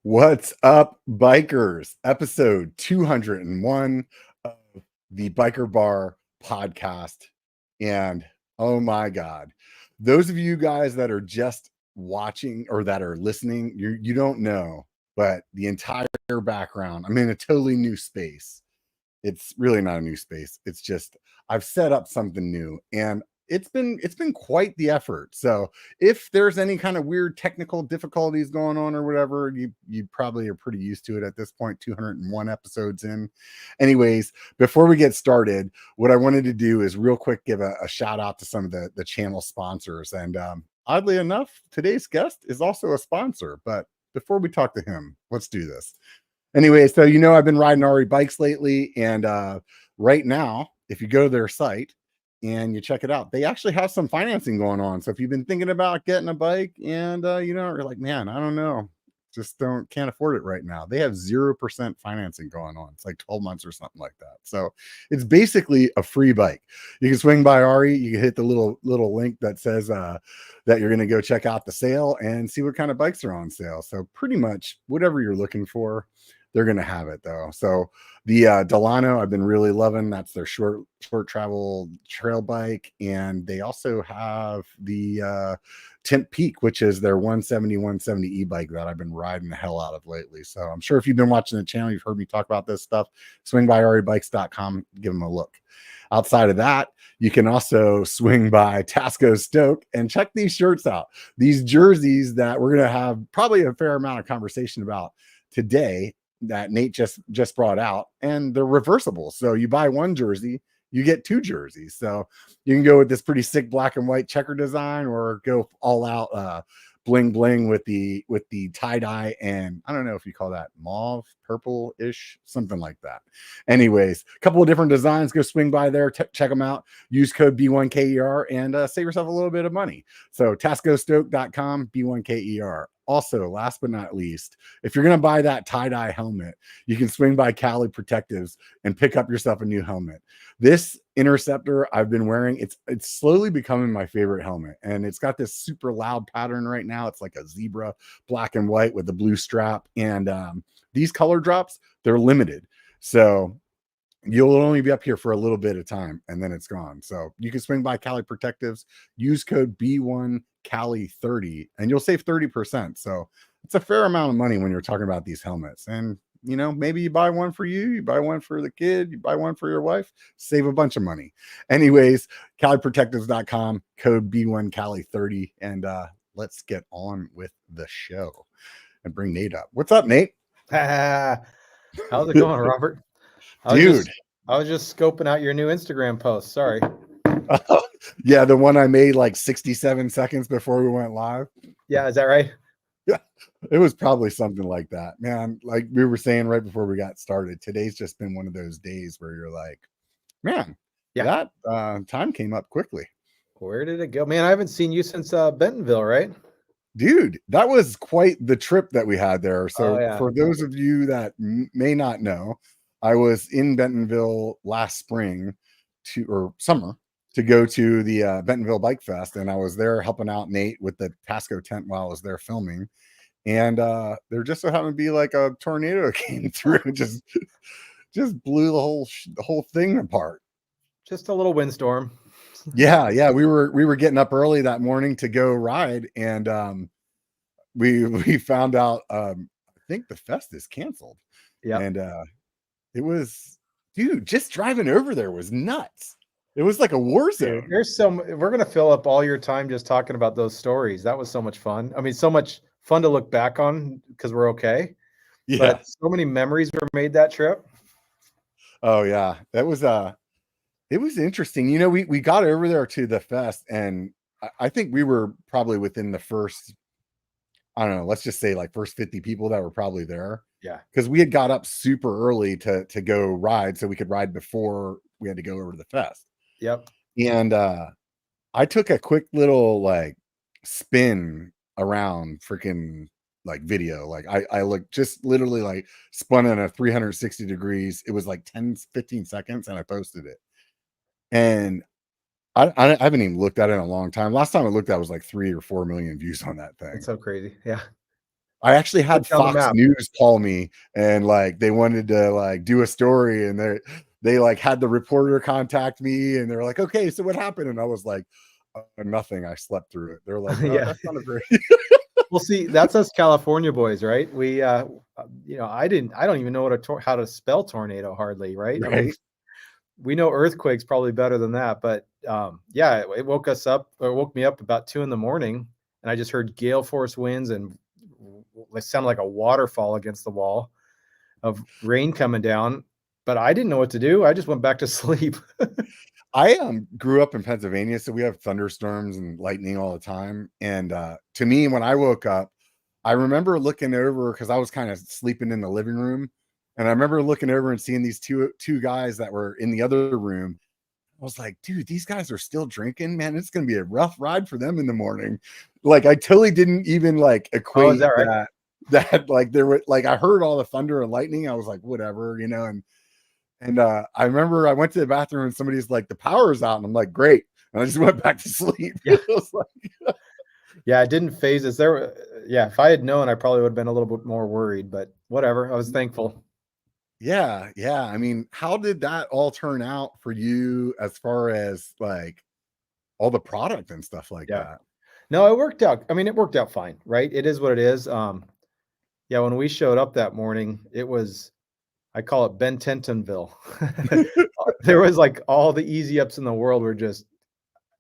What's up, bikers? Episode 201 of the Biker Bar podcast. And oh my God, those of you guys that are just watching or that are listening, you don't know, but the entire background, I'm in a totally new space. It's really not a new space. It's just I've set up something new, and it's been quite the effort. So if there's any kind of weird technical difficulties going on or whatever, you probably are pretty used to it at this point. 201 episodes in. Anyways, before we get started, what I wanted to do is real quick give a shout out to some of the channel sponsors. And oddly enough, today's guest is also a sponsor. But before we talk to him, let's do this. Anyway, so I've been riding RE bikes lately, and right now, if you go to their site and you check it out, they actually have some financing going on. So if you've been thinking about getting a bike and you're like, man, I don't know, just can't afford it right now, they have 0% financing going on. It's like 12 months or something like that. So it's basically a free bike. You can swing by RE, you can hit the little link that says that you're going to go check out the sale and see what kind of bikes are on sale. So pretty much whatever you're looking for, they're going to have it though. So the Delano, I've been really loving. That's their short travel trail bike. And they also have the Temp Peak, which is their 170 e-bike that I've been riding the hell out of lately. So I'm sure if you've been watching the channel, you've heard me talk about this stuff. Swing by rebikes.com, give them a look. Outside of that, you can also swing by Tascostoke and check these shirts out. These jerseys that we're going to have probably a fair amount of conversation about today, that Nate just brought out, and they're reversible. So you buy one jersey, you get two jerseys. So you can go with this pretty sick black and white checker design, or go all out bling bling with the tie-dye, and I don't know if you call that mauve, purple-ish, something like that. Anyways, a couple of different designs. Go swing by there, check them out. Use code B1KER and save yourself a little bit of money. So Tascostoke.com, B1KER. Also, last but not least, if you're going to buy that tie-dye helmet, you can swing by Cali Protectives and pick up yourself a new helmet. This Interceptor I've been wearing, it's slowly becoming my favorite helmet, and it's got this super loud pattern right now. It's like a zebra, black and white with a blue strap, and these color drops, they're limited. So you'll only be up here for a little bit of time, and then it's gone. So you can swing by Cali Protectives, use code B1Cali30, and you'll save 30%. So it's a fair amount of money when you're talking about these helmets. And maybe you buy one for you buy one for the kid, you buy one for your wife, save a bunch of money. Anyways, CaliProtectives.com, code B1Cali30, and let's get on with the show and bring Nate up. What's up, Nate? How's it going, Robert? I was just scoping out your new Instagram post. Sorry. Yeah, the one I made like 67 seconds before we went live. Yeah, is that right? Yeah, it was probably something like that, man. Like we were saying right before we got started, today's just been one of those days where you're like, man, that time came up quickly. Where did it go? Man, I haven't seen you since Bentonville, right? Dude, that was quite the trip that we had there. So for those of you that may not know, I was in Bentonville last spring or summer to go to the Bentonville Bike Fest, and I was there helping out Nate with the Tasco tent while I was there filming. And there just so happened to be like a tornado came through, just blew the whole thing apart. Just a little windstorm. Yeah, we were getting up early that morning to go ride, and we found out I think the fest is canceled. Yeah, and it was, dude, just driving over there was nuts. It was like a war zone. Dude, we're gonna fill up all your time just talking about those stories. That was so much fun. I mean, so much fun to look back on because we're okay. Yeah, but so many memories were made that trip. Oh yeah, that was it was interesting. We got over there to the fest, and I think we were probably within the first, I don't know, let's just say like first 50 people that were probably there. Yeah, because we had got up super early to go ride, so we could ride before we had to go over to the fest. Yep. And I took a quick little like spin around freaking like video. Like I looked, just literally like spun in a 360 degrees. It was like 10-15 seconds, and I posted it. And I haven't even looked at it in a long time. Last time I looked at it was like 3 or 4 million views on that thing. It's so crazy. Yeah. I actually had Clicked on the Fox map. News call me and like they wanted to like do a story, and they like had the reporter contact me, and they're like, okay, so what happened? And I was like, nothing. I slept through it. They're like, Yeah. that's not a very Well, see, that's us California boys, right? We, I don't even know how to spell tornado hardly, right? I mean, right. we know earthquakes probably better than that, but yeah, it woke us up, or woke me up about 2 in the morning, and I just heard gale force winds and it sounded like a waterfall against the wall of rain coming down. But I didn't know what to do. I just went back to sleep. I grew up in Pennsylvania, so we have thunderstorms and lightning all the time. And to me, when I woke up, I remember looking over because I was kind of sleeping in the living room, and I remember looking over and seeing these two guys that were in the other room. I was like, dude, these guys are still drinking, man. It's gonna be a rough ride for them in the morning. Like, I totally didn't even like Oh, is equate that right? that like there were like I heard all the thunder and lightning. I was like, whatever, and I remember I went to the bathroom and somebody's like, the power's out. And I'm like, great. And I just went back to sleep. Yeah. It was like, Yeah, it didn't phase us. Yeah, if I had known, I probably would have been a little bit more worried, but whatever. I was thankful. yeah, yeah. I mean, how did that all turn out for you as far as like all the product and stuff like Yeah. that? No, it worked out. I mean, it worked out fine, right? It is what it is. Yeah, when we showed up that morning, it was, I call it Ben Tentonville. There was like all the easy ups in the world were just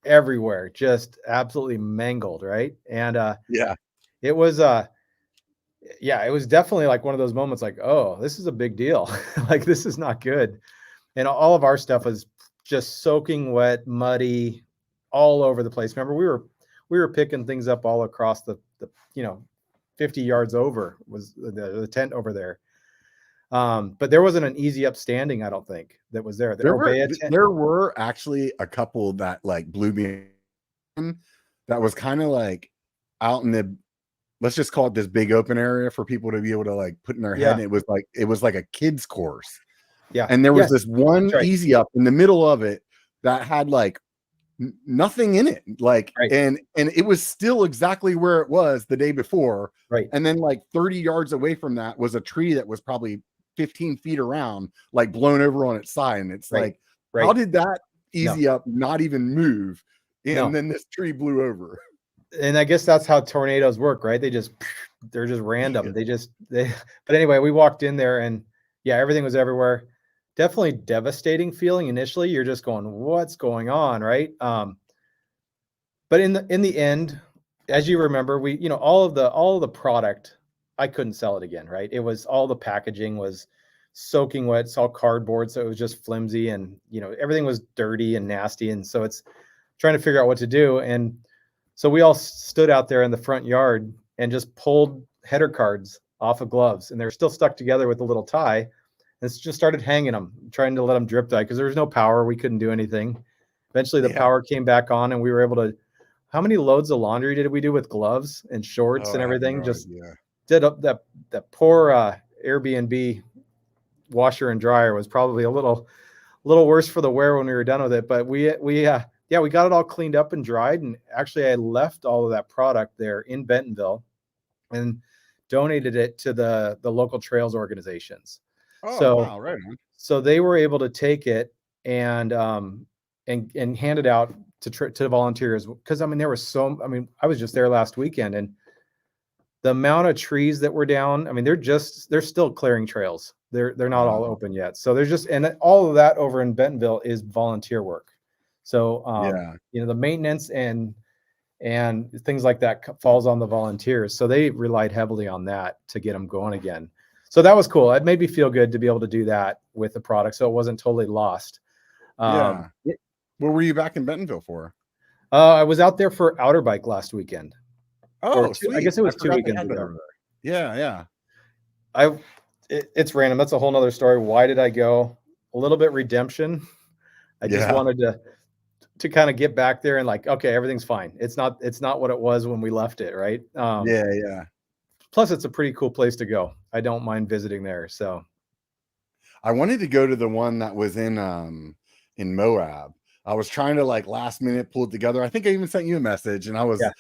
everywhere, just absolutely mangled, right? And Yeah. it was yeah, it was definitely like one of those moments like, oh, this is a big deal. Like this is not good. And all of our stuff was just soaking wet, muddy, all over the place. Remember, we were picking things up all across the 50 yards over was the tent over there. But there wasn't an easy upstanding, I don't think, that was there. The Orbea tent. There were actually a couple that like blew me in, that was kind of like out in the, let's just call it this big open area for people to be able to like put in their head. Yeah. And it was like a kid's course. Yeah. And there was Yes. this one That's right. easy up in the middle of it that had like nothing in it, like, Right. and it was still exactly where it was the day before. Right. And then like 30 yards away from that was a tree that was probably 15 feet around, like blown over on its side. And it's Right. like, how Right. did that No. easy up not even move? And No. then this tree blew over. And I guess that's how tornadoes work, right? They're just random. But anyway, we walked in there and yeah, everything was everywhere. Definitely devastating feeling initially. You're just going, what's going on, right? But in the end, as you remember, all of the product, I couldn't sell it again, right? It was all the packaging was soaking wet. It's all cardboard, so it was just flimsy, and everything was dirty and nasty, and so it's trying to figure out what to do. And so we all stood out there in the front yard and just pulled header cards off of gloves, and they're still stuck together with a little tie. And just started hanging them, trying to let them drip dye because there was no power. We couldn't do anything. Eventually, the power came back on, and we were able to. How many loads of laundry did we do with gloves and shorts Oh, and I have everything? no Just idea. did up that poor Airbnb washer and dryer was probably a little worse for the wear when we were done with it. But we got it all cleaned up and dried. And actually, I left all of that product there in Bentonville and donated it to the local trails organizations. Oh, So wow, right on. so they were able to take it and hand it out to volunteers because I mean I was just there last weekend and the amount of trees that were down, I mean they're still clearing trails. They're not all Wow. open yet. So there's just and all of that over in Bentonville is volunteer work. So Yeah. the maintenance and things like that falls on the volunteers. So they relied heavily on that to get them going again. So that was cool. It made me feel good to be able to do that with the product. So it wasn't totally lost. Yeah. What were you back in Bentonville for? I was out there for Outer Bike last weekend. Oh, I sweet. guess it I was 2 forgot they weekends had that ago. over there. Yeah, yeah. It's random. That's a whole nother story. Why did I go? A little bit redemption. I just Yeah. wanted to kind of get back there and like, okay, everything's fine. It's not what it was when we left it, right? Yeah. Plus, it's a pretty cool place to go. I don't mind visiting there. So I wanted to go to the one that was in Moab. I was trying to like last minute pull it together. I think I even sent you a message, and yeah,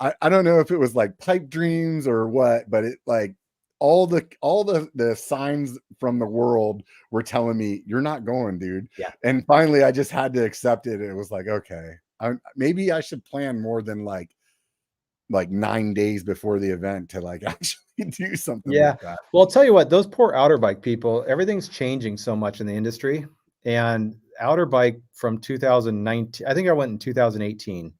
I don't know if it was like pipe dreams or what, but it like all the signs from the world were telling me you're not going, dude. Yeah. And finally I just had to accept it. It was like, okay, maybe I should plan more than like 9 days before the event to like actually do something Yeah. like that. Well, I'll tell you what, those poor outer bike people, everything's changing so much in the industry. And outer bike from 2019, I think I went in 2018,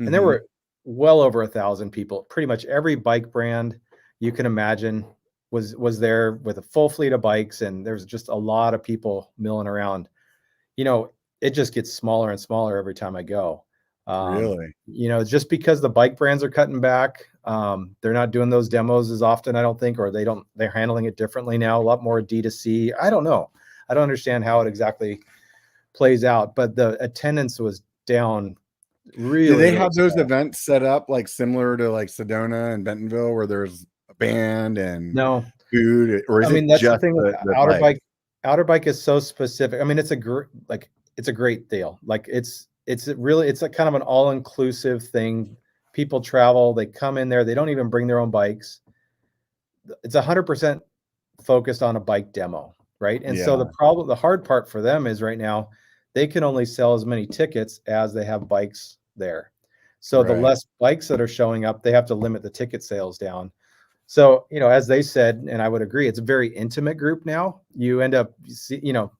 and there Mhm. were well over 1,000 people. Pretty much every bike brand you can imagine was there with a full fleet of bikes, and there's just a lot of people milling around. You know, it just gets smaller and smaller every time I go. Really? You know, just because the bike brands are cutting back, they're not doing those demos as often, I don't think, or they're handling it differently now, a lot more D2C. I don't know. I don't understand how it exactly plays out, but the attendance was down Do really, they really have those small. events set up like similar to like Sedona and Bentonville where there's a band and No, food, or I is mean, it that's the just thing with the outer bike? bike. Outer bike is so specific. I mean, it's a great deal. Like it's a kind of an all-inclusive thing. People travel, they come in there, they don't even bring their own bikes. It's 100% focused on a bike demo, right? And so Yeah, the hard part for them is right now, they can only sell as many tickets as they have bikes there. So the right. less bikes that are showing up, they have to limit the ticket sales down. So, you know, as they said, and I would agree, it's a very intimate group now. You end up, you know,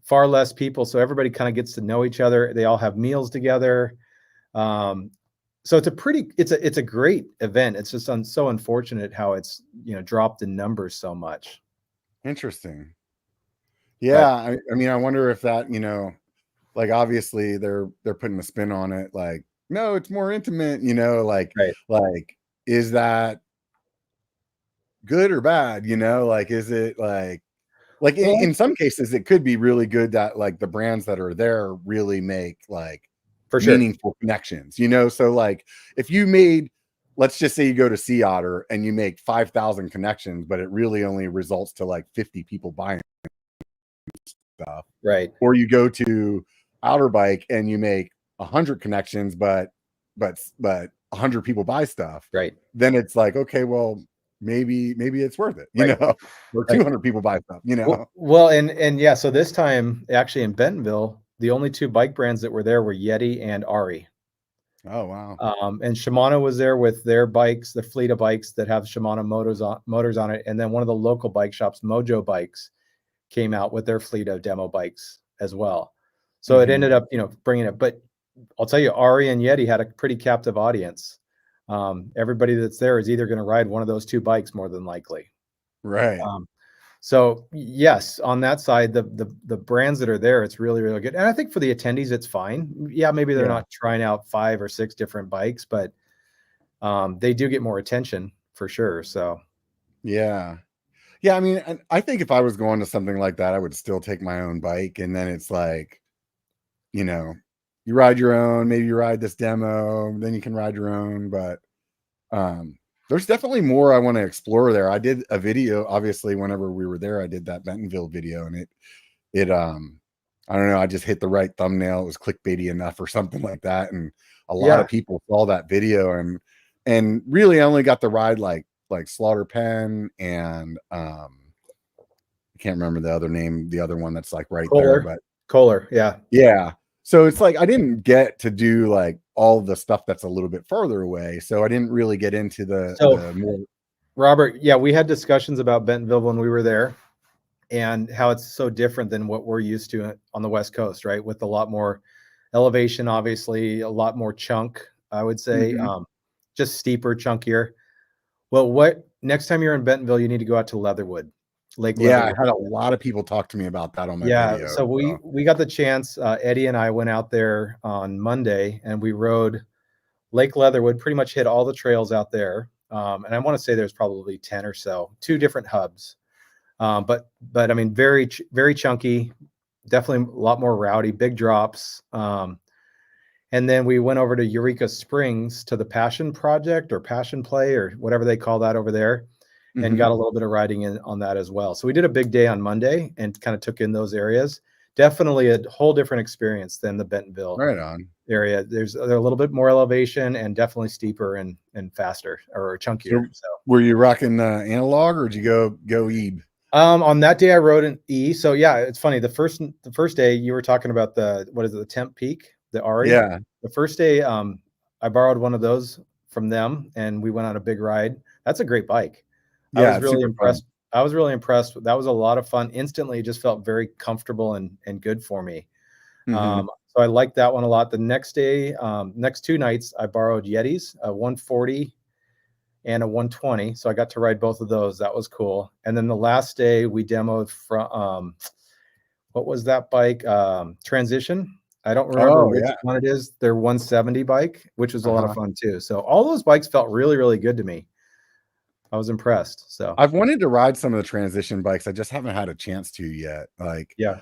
far less people. So everybody kind of gets to know each other. They all have meals together. Um, so it's a great event. It's just so unfortunate how it's, you know, dropped in numbers so much. Interesting. But Yeah, I mean, I wonder if that, like obviously they're putting a spin on it, like, no, it's more intimate, right. like is that good or bad? Like is it like Well, in some cases it could be really good that like the brands that are there really make like for sure. meaningful connections, so like if you made, let's just say you go to Sea Otter and you make 5,000 connections, but it really only results to like 50 people buying stuff, Right. or you go to Outer Bike and you make 100 connections, but 100 people buy stuff, Right. then it's like, okay, well, maybe it's worth it, Right. or Like, 200 people buy stuff, well, and yeah, so this time actually in Bentonville, the only two bike brands that were there were Yeti and Ari. Oh wow. And Shimano was there with their bikes, the fleet of bikes that have Shimano motors on it. And then one of the local bike shops, Mojo Bikes, came out with their fleet of demo bikes as well. So it Hmm. ended up, you know, bringing it. But I'll tell you, Ari and Yeti had a pretty captive audience. Everybody that's there is either going to ride one of those two bikes more than likely. Right. Um, so yes, on that side, the brands that are there, it's really, really good. And I think for the attendees, it's fine. Yeah, maybe they're Yeah. not trying out 5 or 6 different bikes, but they do get more attention for sure. So Yeah. Yeah, I mean, I think if I was going to something like that, I would still take my own bike, and then it's like, you know, you ride your own, maybe you ride this demo, then you can ride your own, but there's definitely more I want to explore there. I did a video, obviously, whenever we were there, I did that Bentonville video, and it I don't know, I just hit the right thumbnail. It was clickbaity enough or something like that, and a lot yeah, of people saw that video, and really I only got to ride like Slaughter Pen and I can't remember the other one that's like right there, Kohler, but Kohler, yeah. yeah. So it's like I didn't get to do like all the stuff that's a little bit further away. So I didn't really get into So the more. Robert, yeah, we had discussions about Bentonville when we were there and how it's so different than what we're used to on the West Coast, right? With a lot more elevation, obviously, a lot more chunk, I would say, Mhm. just steeper, chunkier. Well, what next time you're in Bentonville, you need to go out to Leatherwood, Lake Yeah, I Leatherwood. had a lot of people talk to me about that on my Yeah, video. so So we got the chance. Eddie and I went out there on Monday, and we rode Lake Leatherwood. Pretty much hit all the trails out there, and I want to say there's probably 10 or so, 2 different hubs. But I mean, very chunky, definitely a lot more rowdy, big drops. And then we went over to Eureka Springs to the Passion Project or Passion Play or whatever they call that over there, and mhm. got a little bit of riding in on that as well. So we did a big day on Monday and kind of took in those areas. Definitely a whole different experience than the Bentonville Right on. area. They're a little bit more elevation and definitely steeper and faster or chunkier. So were you rocking the analog or did you go EB? On that day I rode an E. So yeah, it's funny. The first day you were talking about the Temp Peak, the Ari. Yeah. The first day I borrowed one of those from them and we went on a big ride. That's a great bike. Yeah, I was really impressed. Fun. I was really impressed. That was a lot of fun. Instantly, it just felt very comfortable and good for me. Mm-hmm. So I liked that one a lot. The next day, next 2 nights, I borrowed Yetis, a 140 and a 120. So I got to ride both of those. That was cool. And then the last day we demoed from, what was that bike? Transition. I don't remember which one it is. Their 170 bike, which was a lot of fun too. So all those bikes felt really, really good to me. I was impressed. So I've wanted to ride some of the transition bikes. I just haven't had a chance to yet. Like, yeah.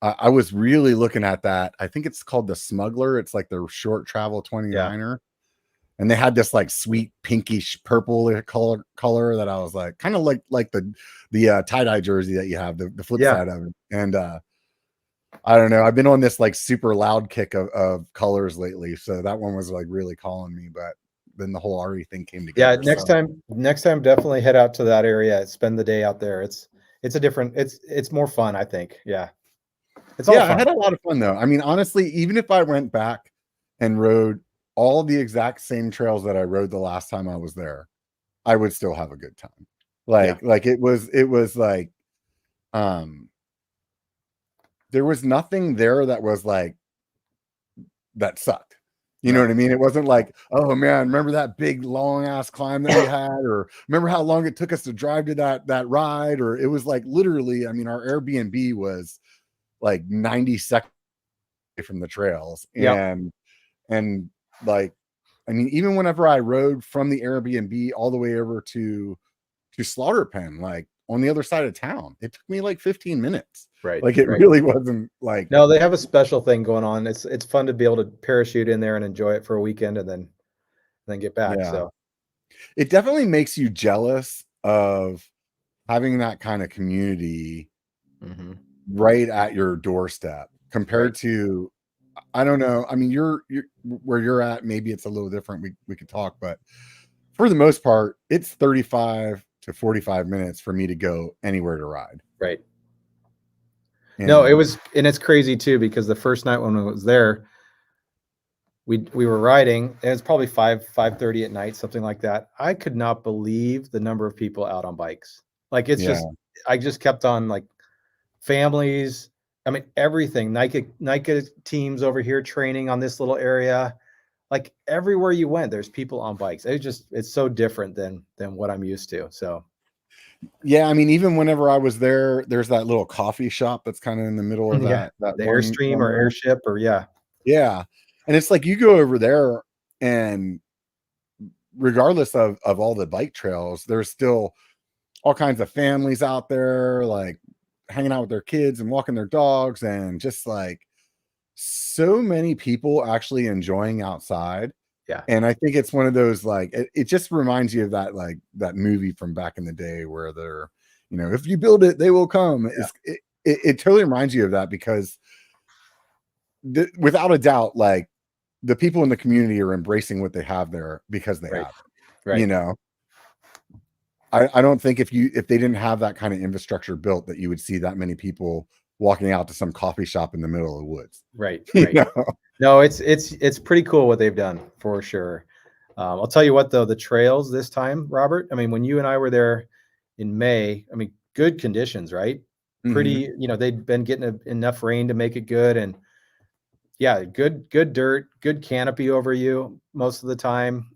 I was really looking at that. I think it's called the Smuggler. It's like the short travel 29er. And they had this like sweet pinkish purple color that I was like, kind of like the tie-dye jersey that you have, the flip side of it. And I don't know. I've been on this like super loud kick of colors lately. So that one was like really calling me, but then the whole RE thing came together. Yeah, next time definitely head out to that area, spend the day out there. It's a different, it's more fun, I think. Yeah. It's all fun. I had a lot of fun though. I mean, honestly, even if I went back and rode all the exact same trails that I rode the last time I was there, I would still have a good time. Like it was like, there was nothing there that was like, that sucked. You know what I mean? It wasn't like, oh man, remember that big long ass climb that we had, or remember how long it took us to drive to that ride? Or it was like literally, I mean, our Airbnb was like 90 seconds from the trails. And like, I mean, even whenever I rode from the Airbnb all the way over to Slaughter Pen, like on the other side of town, it took me like 15 minutes. Right. Like it really wasn't like, no, they have a special thing going on. It's fun to be able to parachute in there and enjoy it for a weekend and then get back. So it definitely makes you jealous of having that kind of community right at your doorstep compared to, I don't know. I mean, you're where you're at. Maybe it's a little different. We could talk, but for the most part, it's 35 to 45 minutes for me to go anywhere to ride. Right. No, it was, and it's crazy too, because the first night when I was there, we were riding, and it's probably 5:30 at night, something like that. I could not believe the number of people out on bikes. Like it's just, I just kept on like families. I mean, everything. Nike teams over here training on this little area. Like everywhere you went, there's people on bikes. It's so different than what I'm used to. So yeah, I mean, even whenever I was there, there's that little coffee shop that's kind of in the middle of that the Airstream or Airship or yeah. And it's like you go over there, and regardless of all the bike trails, there's still all kinds of families out there, like hanging out with their kids and walking their dogs, and just like so many people actually enjoying outside. Yeah. And I think it's one of those, like, it just reminds you of that, like that movie from back in the day where they're, you know, if you build it, they will come. Yeah. It totally reminds you of that, because without a doubt, like the people in the community are embracing what they have there because they have it. Right. You know, I don't think if they didn't have that kind of infrastructure built, that you would see that many people walking out to some coffee shop in the middle of the woods. Right. Right. You know? No, it's pretty cool what they've done for sure. I'll tell you what though, the trails this time, Robert, I mean, when you and I were there in May, I mean, good conditions, right? Pretty, you know, they'd been getting enough rain to make it good. And yeah, good dirt, good canopy over you most of the time.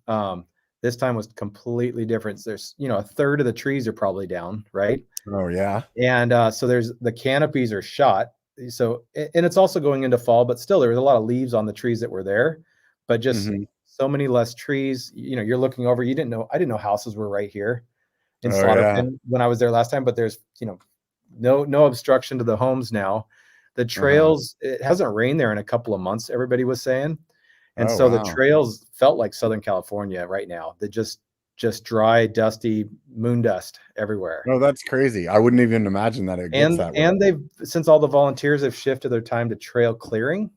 This time was completely different. There's, you know, a third of the trees are probably down, right? Oh yeah. And so the canopies are shot. So, and it's also going into fall, but still there was a lot of leaves on the trees that were there, but just so many less trees. You know, you're looking over, I didn't know houses were right here in Slaughter Pen when I was there last time, but there's, you know, no obstruction to the homes now. The trails, it hasn't rained there in a couple of months, everybody was saying. And so the trails felt like Southern California right now. They just dry, dusty moon dust everywhere. Oh, that's crazy. I wouldn't even imagine that it gets that way. And they've, since all the volunteers have shifted their time to trail clearing,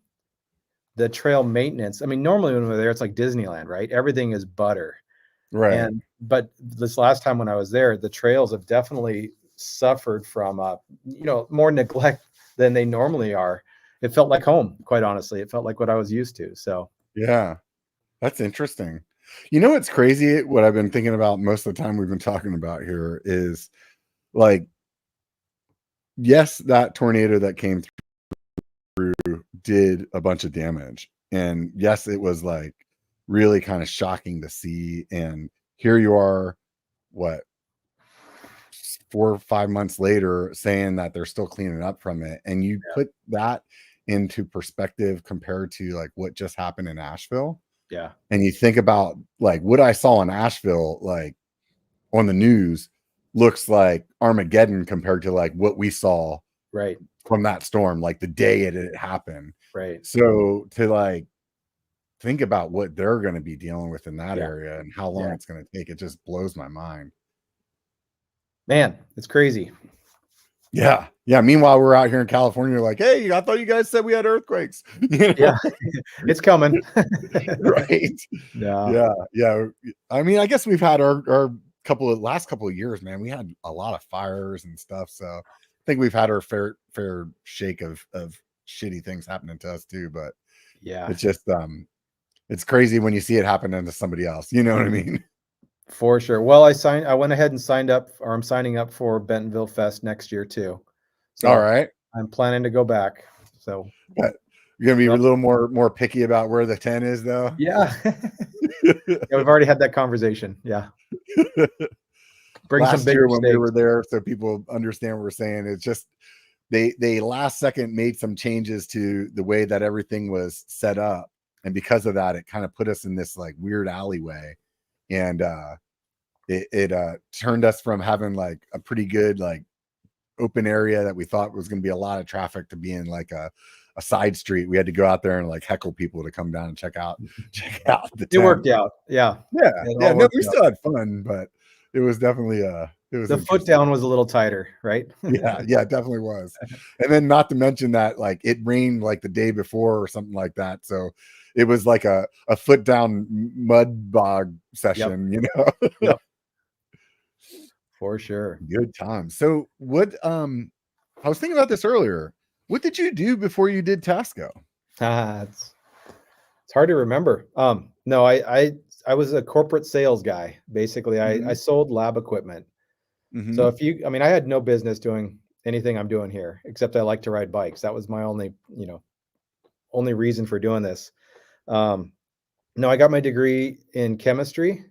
the trail maintenance. I mean, normally when we're there, it's like Disneyland, right? Everything is butter. Right. But this last time when I was there, the trails have definitely suffered from more neglect than they normally are. It felt like home, quite honestly. It felt like what I was used to. So Yeah. That's interesting. You know what's crazy? What I've been thinking about most of the time we've been talking about here is like, yes, that tornado that came through did a bunch of damage. And yes, it was like really kind of shocking to see. And here you are, what, 4 or 5 months later saying that they're still cleaning up from it. And you put that into perspective compared to like what just happened in Asheville. yeah, And you think about like what I saw in Asheville, like on the news, looks like Armageddon compared to like what we saw right, from that storm, like the day it happened. right, So to like think about what they're going to be dealing with in that yeah, area and how long yeah. it's going to take, it just blows my mind. Man, it's crazy. Yeah. Yeah. Meanwhile, we're out here in California, like, hey, I thought you guys said we had earthquakes. You know? Yeah, it's coming. Right. Yeah, Yeah. Yeah. I mean, I guess we've had our last couple of years, man. We had a lot of fires and stuff. So I think we've had our fair shake of shitty things happening to us too. But yeah, it's just it's crazy when you see it happening to somebody else. You know what I mean? for sure. Well, I went ahead and signed up, or I'm signing up for Bentonville Fest next year too. All So right. I'm planning to go back. So But you're gonna be a yep. little more picky about where the 10 is though. Yeah. Yeah, we've already had that conversation. Yeah. Bring some Last bigger year when we stakes. were there, so people understand what we're saying, it's just they last second made some changes to the way that everything was set up, and because of that, it kind of put us in this like weird alleyway, and it turned us from having like a pretty good like open area that we thought was going to be a lot of traffic to being like a side street. We had to go out there and like heckle people to come down and check out the It 10. worked out. Yeah. Yeah, It yeah, all no, worked we out. still had fun, but it was definitely it was The foot interesting. down was a little tighter, right? Yeah, yeah, it definitely was. And then not to mention that like it rained like the day before or something like that. So it was like a foot down mud bog Yep. session, you know. Yep. For sure. Good time. So what I was thinking about this earlier. What did you do before you did Tasco? It's hard to remember. No, I was a corporate sales guy. Basically, I Mhm, sold lab equipment. So mhm, I mean, I had no business doing anything I'm doing here, except I like to ride bikes. That was my only reason for doing this. Um, no, I got my degree in chemistry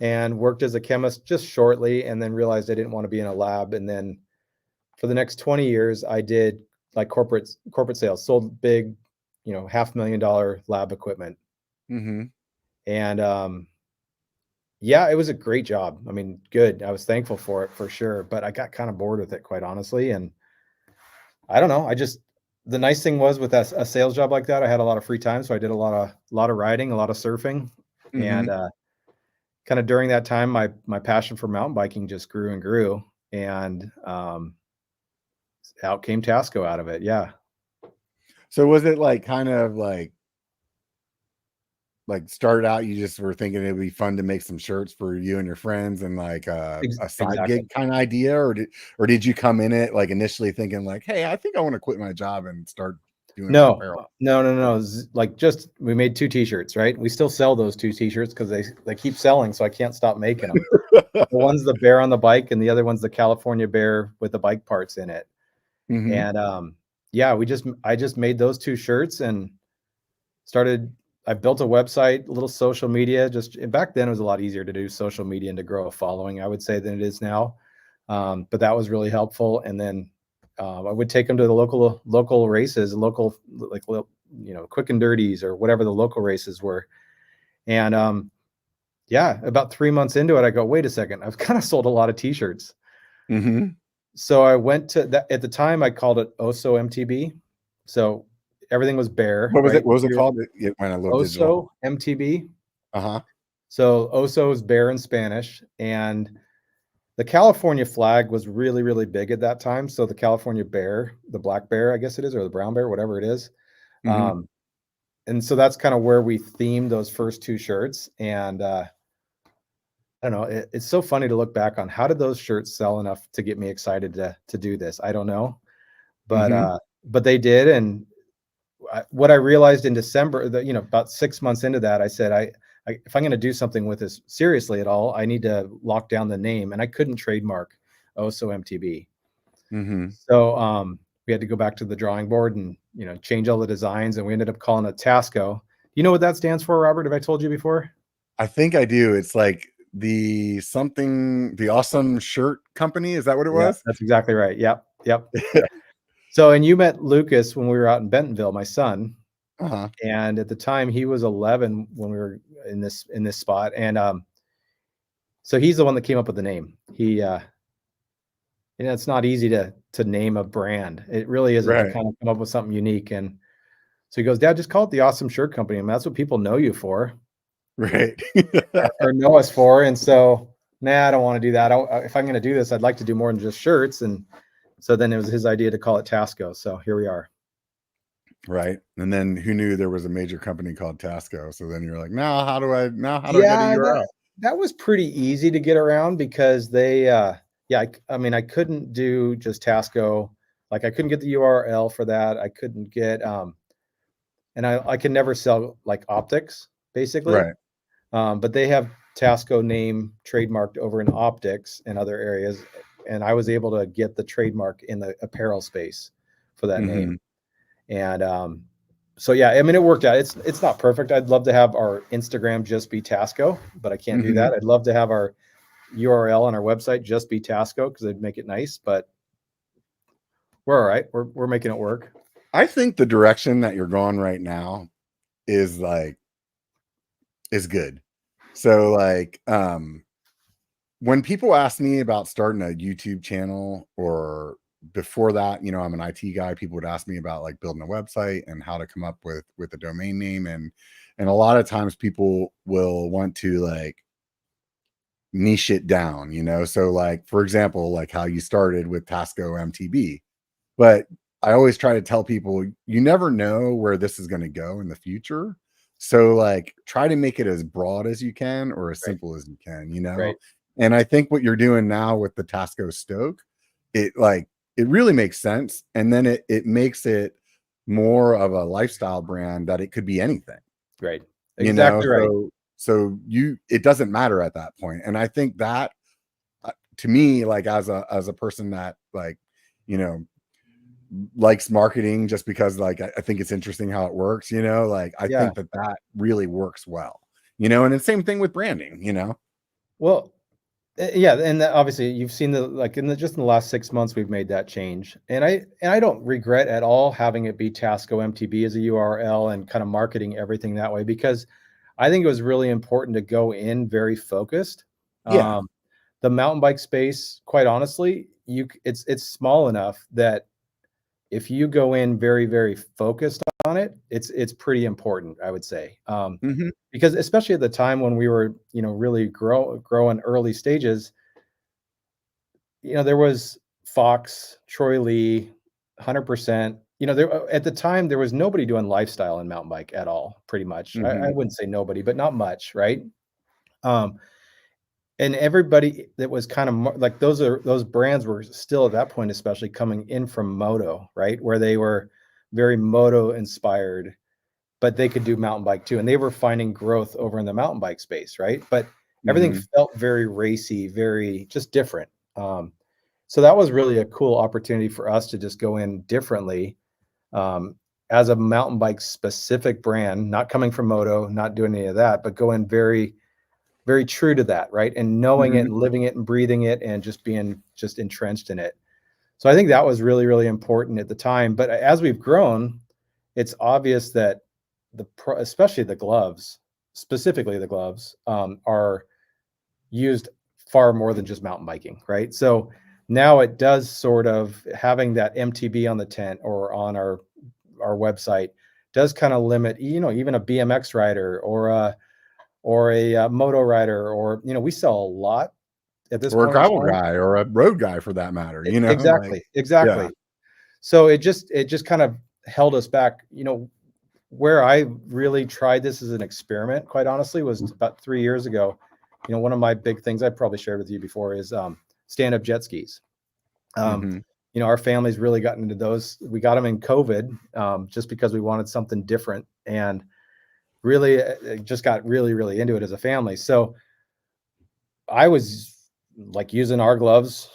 and worked as a chemist just shortly, and then realized I didn't want to be in a lab. And then for the next 20 years, I did like corporate sales, sold big, $500,000 lab equipment. mhm. And yeah, it was a great job. I mean, good. I was thankful for it for sure, but I got kind of bored with it, quite honestly. And I don't know. The nice thing was with a sales job like that, I had a lot of free time, so I did a lot of riding, a lot of surfing, and Mhm. kind of during that time, my passion for mountain biking just grew and grew, and out came Tasco out of it. Yeah, So was it like kind of like started out you just were thinking it'd be fun to make some shirts for you and your friends and like a side exactly. gig kind of idea, or did you come in it like initially thinking like, hey, I think I want to quit my job and start doing some No, apparel? no. Like just we made two T-shirts, right? We still sell those two T-shirts because they keep selling, so I can't stop making them. The one's the bear on the bike, and the other one's the California bear with the bike parts in it. Hmm. And yeah, I just made those two shirts and started. I built a website, a little social media. Just back then, it was a lot easier to do social media and to grow a following, I would say, than it is now. But that was really helpful. And then I would take them to the local races, local like quick and dirties or whatever the local races were. And yeah, about 3 months into it, I go, wait a second, I've kind of sold a lot of T-shirts. Hmm. So I went to that at the time I called it Oso MTB. So everything was bare, What was it? right? What was it called? It went a little digital. Oso MTB. Uh-huh. So Oso is bear in Spanish. And the California flag was really, really big at that time. So the California bear, the black bear, I guess it is, or the brown bear, whatever it is. Hmm. Um, so that's kind of where we themed those first 2 shirts. And I don't know, it's so funny to look back on how did those shirts sell enough to get me excited to do this? I don't know, but they did. And what I realized in December, that about 6 months into that, I said, if I'm going to do something with this seriously at all, I need to lock down the name, and I couldn't trademark Tasco MTB. So we had to go back to the drawing board and change all the designs, and we ended up calling it Tasco. You know what that stands for, Robert? Have I told you before? I think I do. It's like the awesome shirt company. Is that what it was? That's exactly right. Yep. So, and you met Lucas when we were out in Bentonville, my son. And at the time he was 11 when we were in this spot. And so he's the one that came up with the name. It's not easy to name a brand. It really isn't, to kind of come up with something unique. And so he goes, Dad, just call it the Awesome Shirt Company. I mean, that's what people know you for. Right. or know us for. And so, I don't want to do that. If I'm going to do this, I'd like to do more than just shirts. And so then it was his idea to call it Tasco. So here we are. Right. And then who knew there was a major company called Tasco? So then you're like, how do I get a URL? That was pretty easy to get around because they, I mean, I couldn't do just Tasco. Like I couldn't get the URL for that. I couldn't get, and I can never sell like optics basically. Right. But they have Tasco name trademarked over in optics and other areas. And I was able to get the trademark in the apparel space for that name. And so yeah, I mean, it worked out. It's not perfect. I'd love to have our Instagram just be Tasco, but I can't do that. I'd love to have our URL on our website just be Tasco because it'd make it nice, but we're all right. We're making it work. I think the direction that you're going right now is good. So like when people ask me about starting a YouTube channel, or before that, I'm an IT guy, people would ask me about like building a website and how to come up with a domain name. And a lot of times people will want to like niche it down, so like, for example, like how you started with Tasco MTB. But I always try to tell people, you never know where this is going to go in the future. So like try to make it as broad as you can or as simple as you can, Right. And I think what you're doing now with the Tascostoke, it really makes sense. And then it makes it more of a lifestyle brand that it could be anything. Right. Exactly right. So it doesn't matter at that point. And I think that to me, like as a person that like, likes marketing just because like, I think it's interesting how it works, like I think that really works well, and the same thing with branding, Well, yeah. And obviously you've seen just in the last 6 months, we've made that change. And I don't regret at all having it be Tasco MTB as a URL and kind of marketing everything that way, because I think it was really important to go in very focused. Yeah. The mountain bike space, quite honestly, it's small enough that if you go in very, very focused on it, it's pretty important, I would say. Because especially at the time when we were, really growing early stages, there was Fox, Troy Lee, 100%. There at the time there was nobody doing lifestyle in mountain bike at all, pretty much. I wouldn't say nobody, but not much, right? And everybody that was kind of like those brands were still at that point, especially coming in from moto, right? Where they were very moto inspired, but they could do mountain bike too. And they were finding growth over in the mountain bike space, right? But everything felt very racy, very just different. So that was really a cool opportunity for us to just go in differently as a mountain bike specific brand, not coming from moto, not doing any of that, but go in very, very true to that, right? And knowing it and living it and breathing it and just being just entrenched in it. So I think that was really, really important at the time. But as we've grown, it's obvious that especially the gloves, specifically the gloves, are used far more than just mountain biking, right? So now it does sort of having that MTB on the tent or on our website does kind of limit, even a BMX rider or a moto rider, or we sell a lot at this point, or a gravel guy or a road guy for that matter, exactly. So it just kind of held us back. where I really tried this as an experiment, quite honestly, was about 3 years ago. You know, one of my big things I probably shared with you before is stand-up jet skis. Mm-hmm. You know, our family's really gotten into those. We got them in COVID just because we wanted something different, and really just got really, really into it as a family. So I was like using our gloves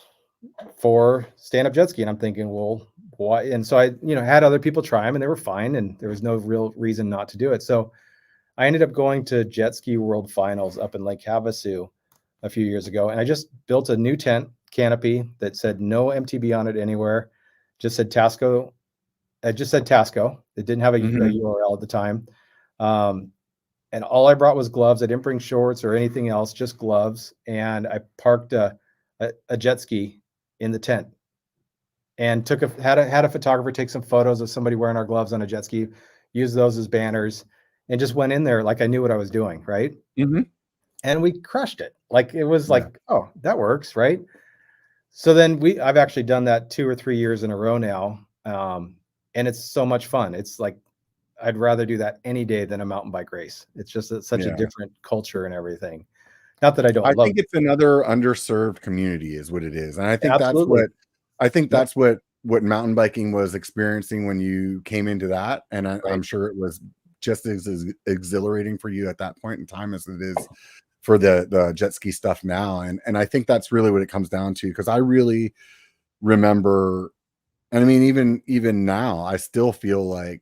for stand-up jet ski, and I'm thinking, well, why? And so I, you know, had other people try them, and they were fine, and there was no real reason not to do it. So I ended up going to Jet Ski World Finals up in Lake Havasu a few years ago, and I just built a new tent canopy that said no MTB on it anywhere, just said Tasco. It just said Tasco. It didn't have a Mm-hmm. URL at the time. And all I brought was gloves. I didn't bring shorts or anything else, just gloves. And I parked a jet ski in the tent and had a photographer take some photos of somebody wearing our gloves on a jet ski, use those as banners, and just went in there like I knew what I was doing, right? Mm-hmm. And we crushed it. Like it was Yeah. like, oh, that works, right? So then I've actually done that 2 or 3 years in a row now, and it's so much fun. It's like I'd rather do that any day than a mountain bike race. It's just such a Yeah. different culture and everything. Not that I don't I love think it's another underserved community is what it is. And I it. think Absolutely. Yep. that's what mountain biking was experiencing when you came into that. And I'm Right. sure it was just as exhilarating for you at that point in time as it is for the jet ski stuff now. And I think that's really what it comes down to, because I really remember, and I mean, even now, I still feel like,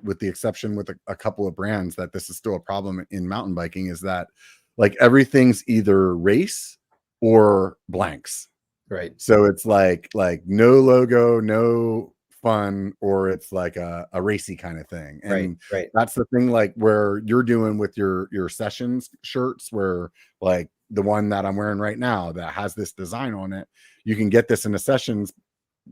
with the exception with a couple of brands, that this is still a problem in mountain biking, is that like everything's either race or blanks. Right. So it's like no logo, no fun, or it's like a racy kind of thing. Right. And Right. that's the thing, like where you're doing with your sessions shirts, where like the one that I'm wearing right now that has this design on it, you can get this in a sessions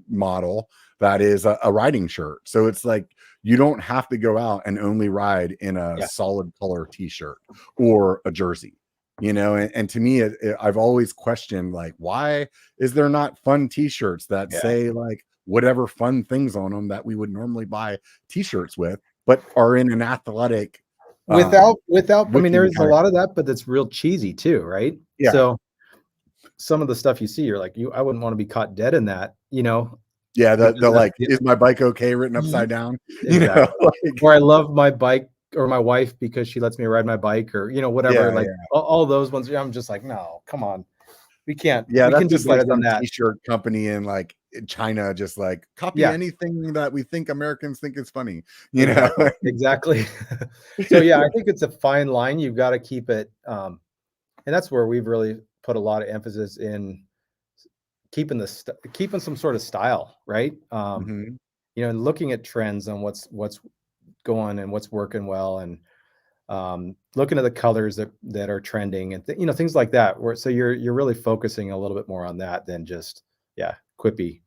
model that is a riding shirt. So it's like you don't have to go out and only ride in a Yeah. solid color t-shirt or a jersey, you know. And to me, I've always questioned, like, why is there not fun t-shirts that Yeah. say like whatever fun things on them that we would normally buy t-shirts with, but are in an athletic Without, I mean, looking there's a kind of, lot of that, but that's real cheesy too, right? yeah. So some of the stuff you see, you're like, I wouldn't want to be caught dead in that, you know, Yeah, because the that's like, is my bike okay written upside down? You know, exactly. like, Or I love my bike or my wife because she lets me ride my bike, or, you know, whatever, yeah, like yeah. all those ones. I'm just like, no, come on. Yeah, We can that's do just like better than some that. t-shirt company in like in China, just like copy Yeah, anything that we think Americans think is funny, you know? exactly. Exactly. So yeah, I think it's a fine line. You've got to keep it. And that's where we've really put a lot of emphasis in keeping some sort of style, right? Mhm. You know, and looking at trends on what's going and what's working well, and looking at the colors that are trending, and you know, things like that. Where so you're really focusing a little bit more on that than just, yeah, quippy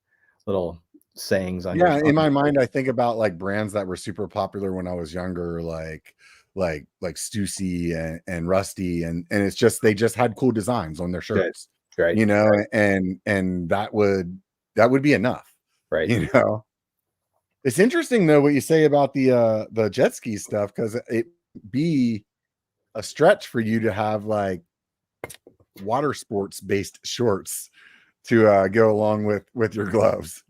little sayings on Yeah, in your my mind, I think about like brands that were super popular when I was younger, like Stussy and Rusty, and it's just they just had cool designs on their good, shirts, right, you know, right, and that would be enough, right. you know. It's interesting though what you say about the jet ski stuff, because it be a stretch for you to have like water sports based shorts to go along with your gloves.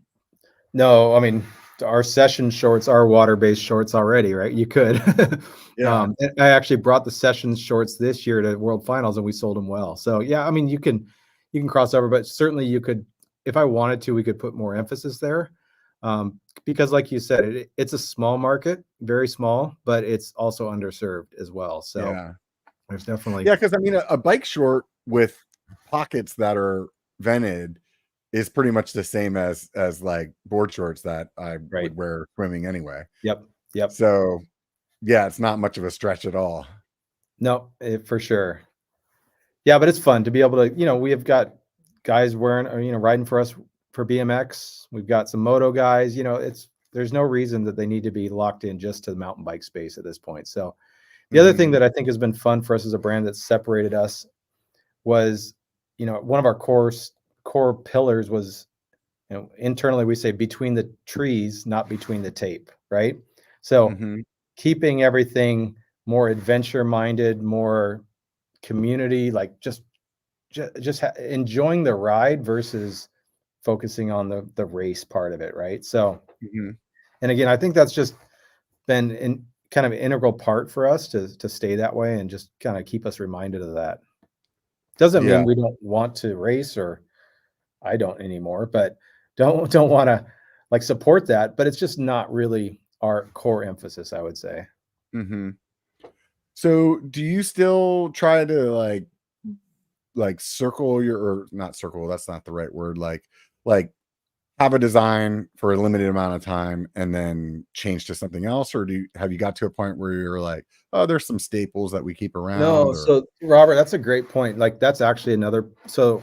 No, I mean, our session shorts are water-based shorts already, right? You could. Yeah. And I actually brought the session shorts this year to World Finals, and we sold them well. So yeah, I mean, you can cross over, but certainly you could, if I wanted to, we could put more emphasis there. Because like you said, it's a small market, very small, but it's also underserved as well. So Yeah. there's definitely Yeah, because I mean a bike short with pockets that are vented is pretty much the same as like board shorts that I right. would wear swimming anyway. Yep. Yep. So yeah, it's not much of a stretch at all. No, for sure. Yeah, but it's fun to be able to, you know, we have got guys wearing or, you know, riding for us for BMX. We've got some moto guys, you know, there's no reason that they need to be locked in just to the mountain bike space at this point. So the other thing Mhm. that I think has been fun for us as a brand that separated us was, you know, one of our core pillars was, you know, internally we say between the trees, not between the tape, right? So Mm-hmm. keeping everything more adventure minded, more community, like just enjoying the ride versus focusing on the race part of it, right? So, Mm-hmm. and again, I think that's just been in kind of an integral part for us to stay that way and just kind of keep us reminded of that. Doesn't Yeah. mean we don't want to race, or I don't anymore, but don't want to like support that, but it's just not really our core emphasis, I would say. Mm-hmm. So do you still try to like circle your, or not circle, that's not the right word, like have a design for a limited amount of time and then change to something else, or have you got to a point where you're like, oh, there's some staples that we keep No, around, or so Robert, that's a great point. Like that's actually another, so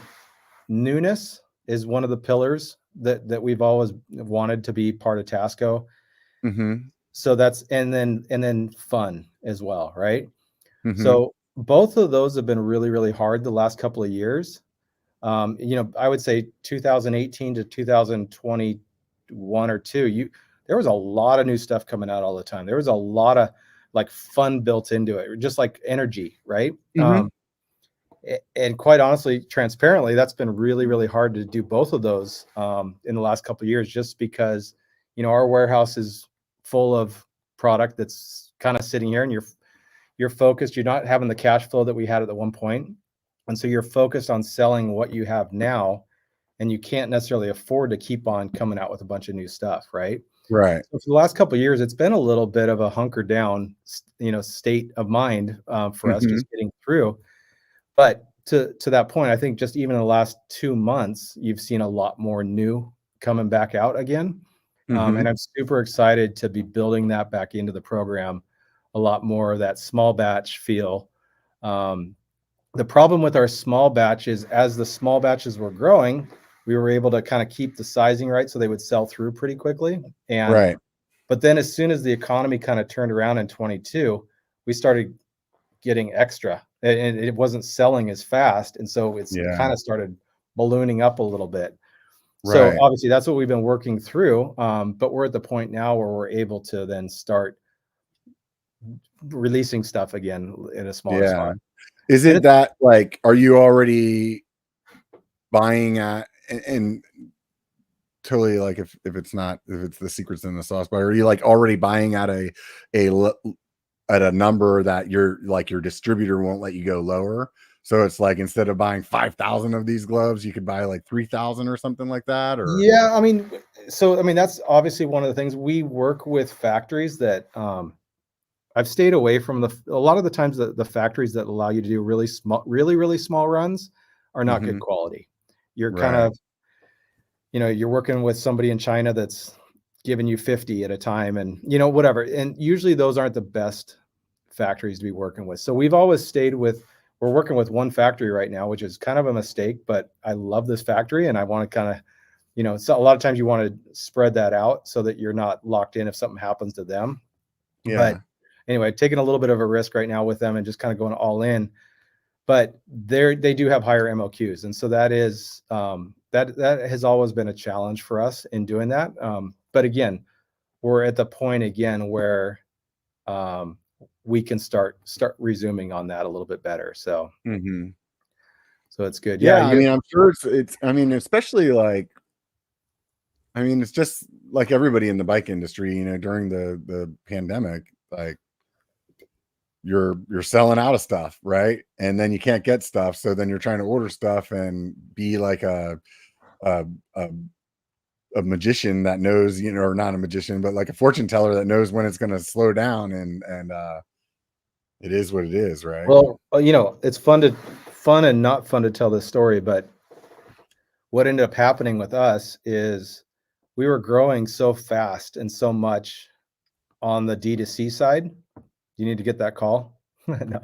newness is one of the pillars that we've always wanted to be part of Tasco. mm-hmm, So that's, and then fun as well, right? mm-hmm, So both of those have been really, really hard the last couple of years. I would say 2018 to 2021 or two, there was a lot of new stuff coming out all the time. There was a lot of like fun built into it, just like energy, right? mm-hmm, And quite honestly, transparently, that's been really, really hard to do both of those in the last couple of years, just because, our warehouse is full of product that's kind of sitting here, and you're focused. You're not having the cash flow that we had at the one point, and so you're focused on selling what you have now, and you can't necessarily afford to keep on coming out with a bunch of new stuff, right? right, So for the last couple of years, it's been a little bit of a hunker down, state of mind for us, mm-hmm, just getting through. But to that point, I think just even in the last 2 months, you've seen a lot more new coming back out again. mm-hmm, And I'm super excited to be building that back into the program, a lot more of that small batch feel. Um, the problem with our small batches, as the small batches were growing, we were able to kind of keep the sizing right so they would sell through pretty quickly. right, But then as soon as the economy kind of turned around in 22, we started getting extra, and it wasn't selling as fast, and so it yeah, kind of started ballooning up a little bit. So right, obviously that's what we've been working through, but we're at the point now where we're able to then start releasing stuff again in a smaller yeah. spot. Is And it that, like, are you already buying at, and totally, like, if it's not, if it's the secrets in the sauce, but are you like already buying at at a number that your distributor won't let you go lower? So it's like, instead of buying 5,000 of these gloves, you could buy like 3,000 or something like that, or yeah, that's obviously one of the things. We work with factories that I've stayed away from. A lot of the times the factories that allow you to do really small, really, really small runs are not good mhm, quality. You're kind right, of, you're working with somebody in China that's giving you 50 at a time, and whatever. And usually those aren't the best factories to be working with. So we've always stayed with, we're working with one factory right now, which is kind of a mistake, but I love this factory and I want to kind of, so a lot of times you want to spread that out so that you're not locked in if something happens to them. But yeah, anyway, taking a little bit of a risk right now with them and just kind of going all in. But they do have higher MOQs, and so that is that has always been a challenge for us in doing that. But again, we're at the point again where um, we can start resuming on that a little bit better. mhm. So it's good. Yeah, Yeah, I mean, I'm sure it's I mean, especially like, I mean, it's just like everybody in the bike industry, during the pandemic, like, you're selling out of stuff, right? And then you can't get stuff, so then you're trying to order stuff and be like a a, a magician that knows, or not a magician, but like a fortune teller that knows when it's going to slow down, and it is what it is, right? well, it's fun and not fun to tell this story, but what ended up happening with us is we were growing so fast and so much on the D2C side. You need to get that call. No,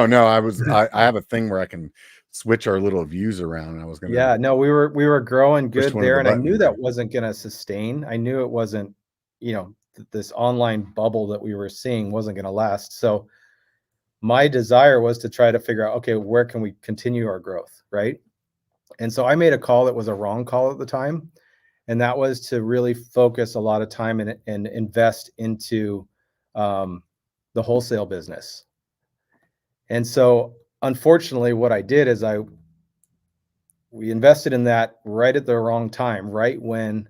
No, I have a thing where I can switch our little views around, and I was gonna yeah, no, we were growing push good one of there, the and I knew buttons. that wasn't going to sustain. I knew it wasn't, this online bubble that we were seeing wasn't going to last. So my desire was to try to figure out, okay, where can we continue our growth, right? And so I made a call that was a wrong call at the time, and that was to really focus a lot of time and invest into the wholesale business. And so unfortunately, what I did is we invested in that right at the wrong time, right when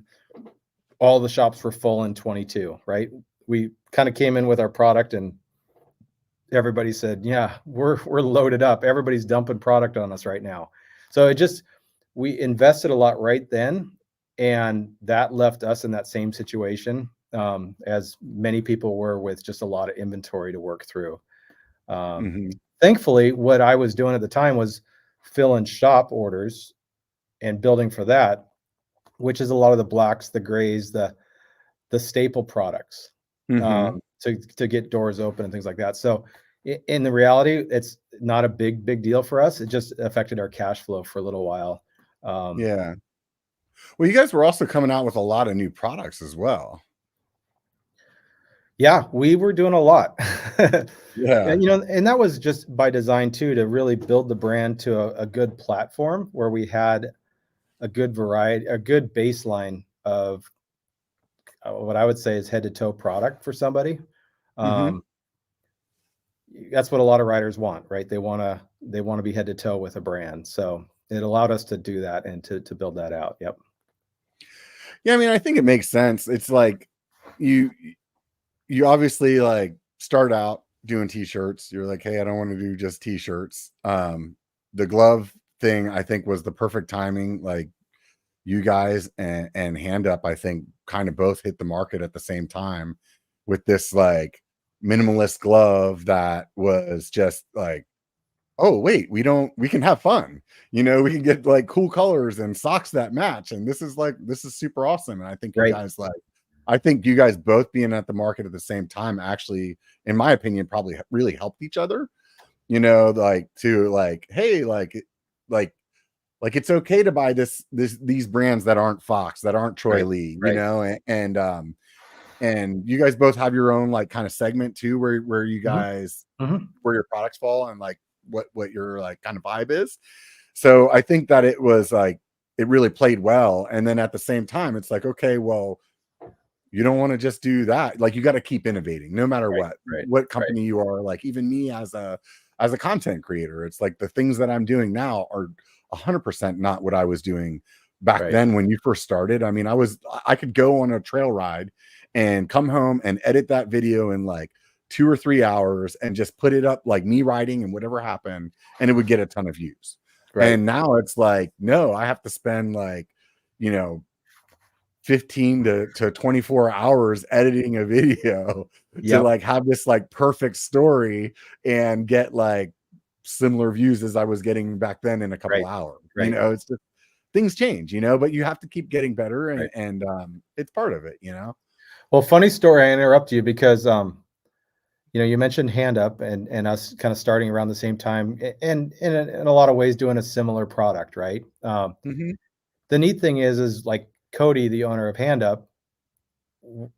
all the shops were full in 22, right? We kind of came in with our product and everybody said, yeah, we're loaded up. Everybody's dumping product on us right now. So we invested a lot right then. And that left us in that same situation, as many people were, with just a lot of inventory to work through. Thankfully, what I was doing at the time was filling shop orders and building for that, which is a lot of the blacks, the grays, the staple products, to get doors open and things like that. So in the reality, it's not a big deal for us. It just affected our cash flow for a little while. Yeah. Well, you guys were also coming out with a lot of new products as well. Yeah, we were doing a lot. Yeah. And, and that was just by design too, to really build the brand to a good platform where we had a good variety, a good baseline of what I would say is head to toe product for somebody. That's what a lot of riders want, right? They want to be head to toe with a brand. So it allowed us to do that and to build that out. Yep. Yeah, I mean, I think it makes sense. It's like you obviously like start out doing t-shirts. You're like, hey, I don't want to do just t-shirts. The glove thing, I think, was the perfect timing. Like, you guys and Hand Up, I think, kind of both hit the market at the same time with this like minimalist glove that was just like, oh wait, we can have fun, we can get like cool colors and socks that match, and this is super awesome. And I think you guys both being at the market at the same time actually, in my opinion, probably really helped each other, like to like, hey, like it's okay to buy these brands that aren't Fox, that aren't Troy Lee, and you guys both have your own like kind of segment too, where you guys where your products fall and like what your like kind of vibe is. So I think that it was like, it really played well. And then at the same time, it's like, okay, well, you don't want to just do that. Like, you got to keep innovating no matter what company you are. Like, even me as a content creator, it's like the things that I'm doing now are 100% not what I was doing back then when you first started. I mean, I could go on a trail ride and come home and edit that video in like 2 or 3 hours and just put it up like me riding and whatever happened, and it would get a ton of views. And now it's like, no, I have to spend like, 15 to 24 hours editing a video to like have this like perfect story and get like similar views as I was getting back then in a couple hours. It's just, things change, but you have to keep getting better, and it's part of it. Well, funny story, I interrupt you because you mentioned Hand Up and us kind of starting around the same time, and in a lot of ways doing a similar product, right? The neat thing is like Cody, the owner of Hand Up,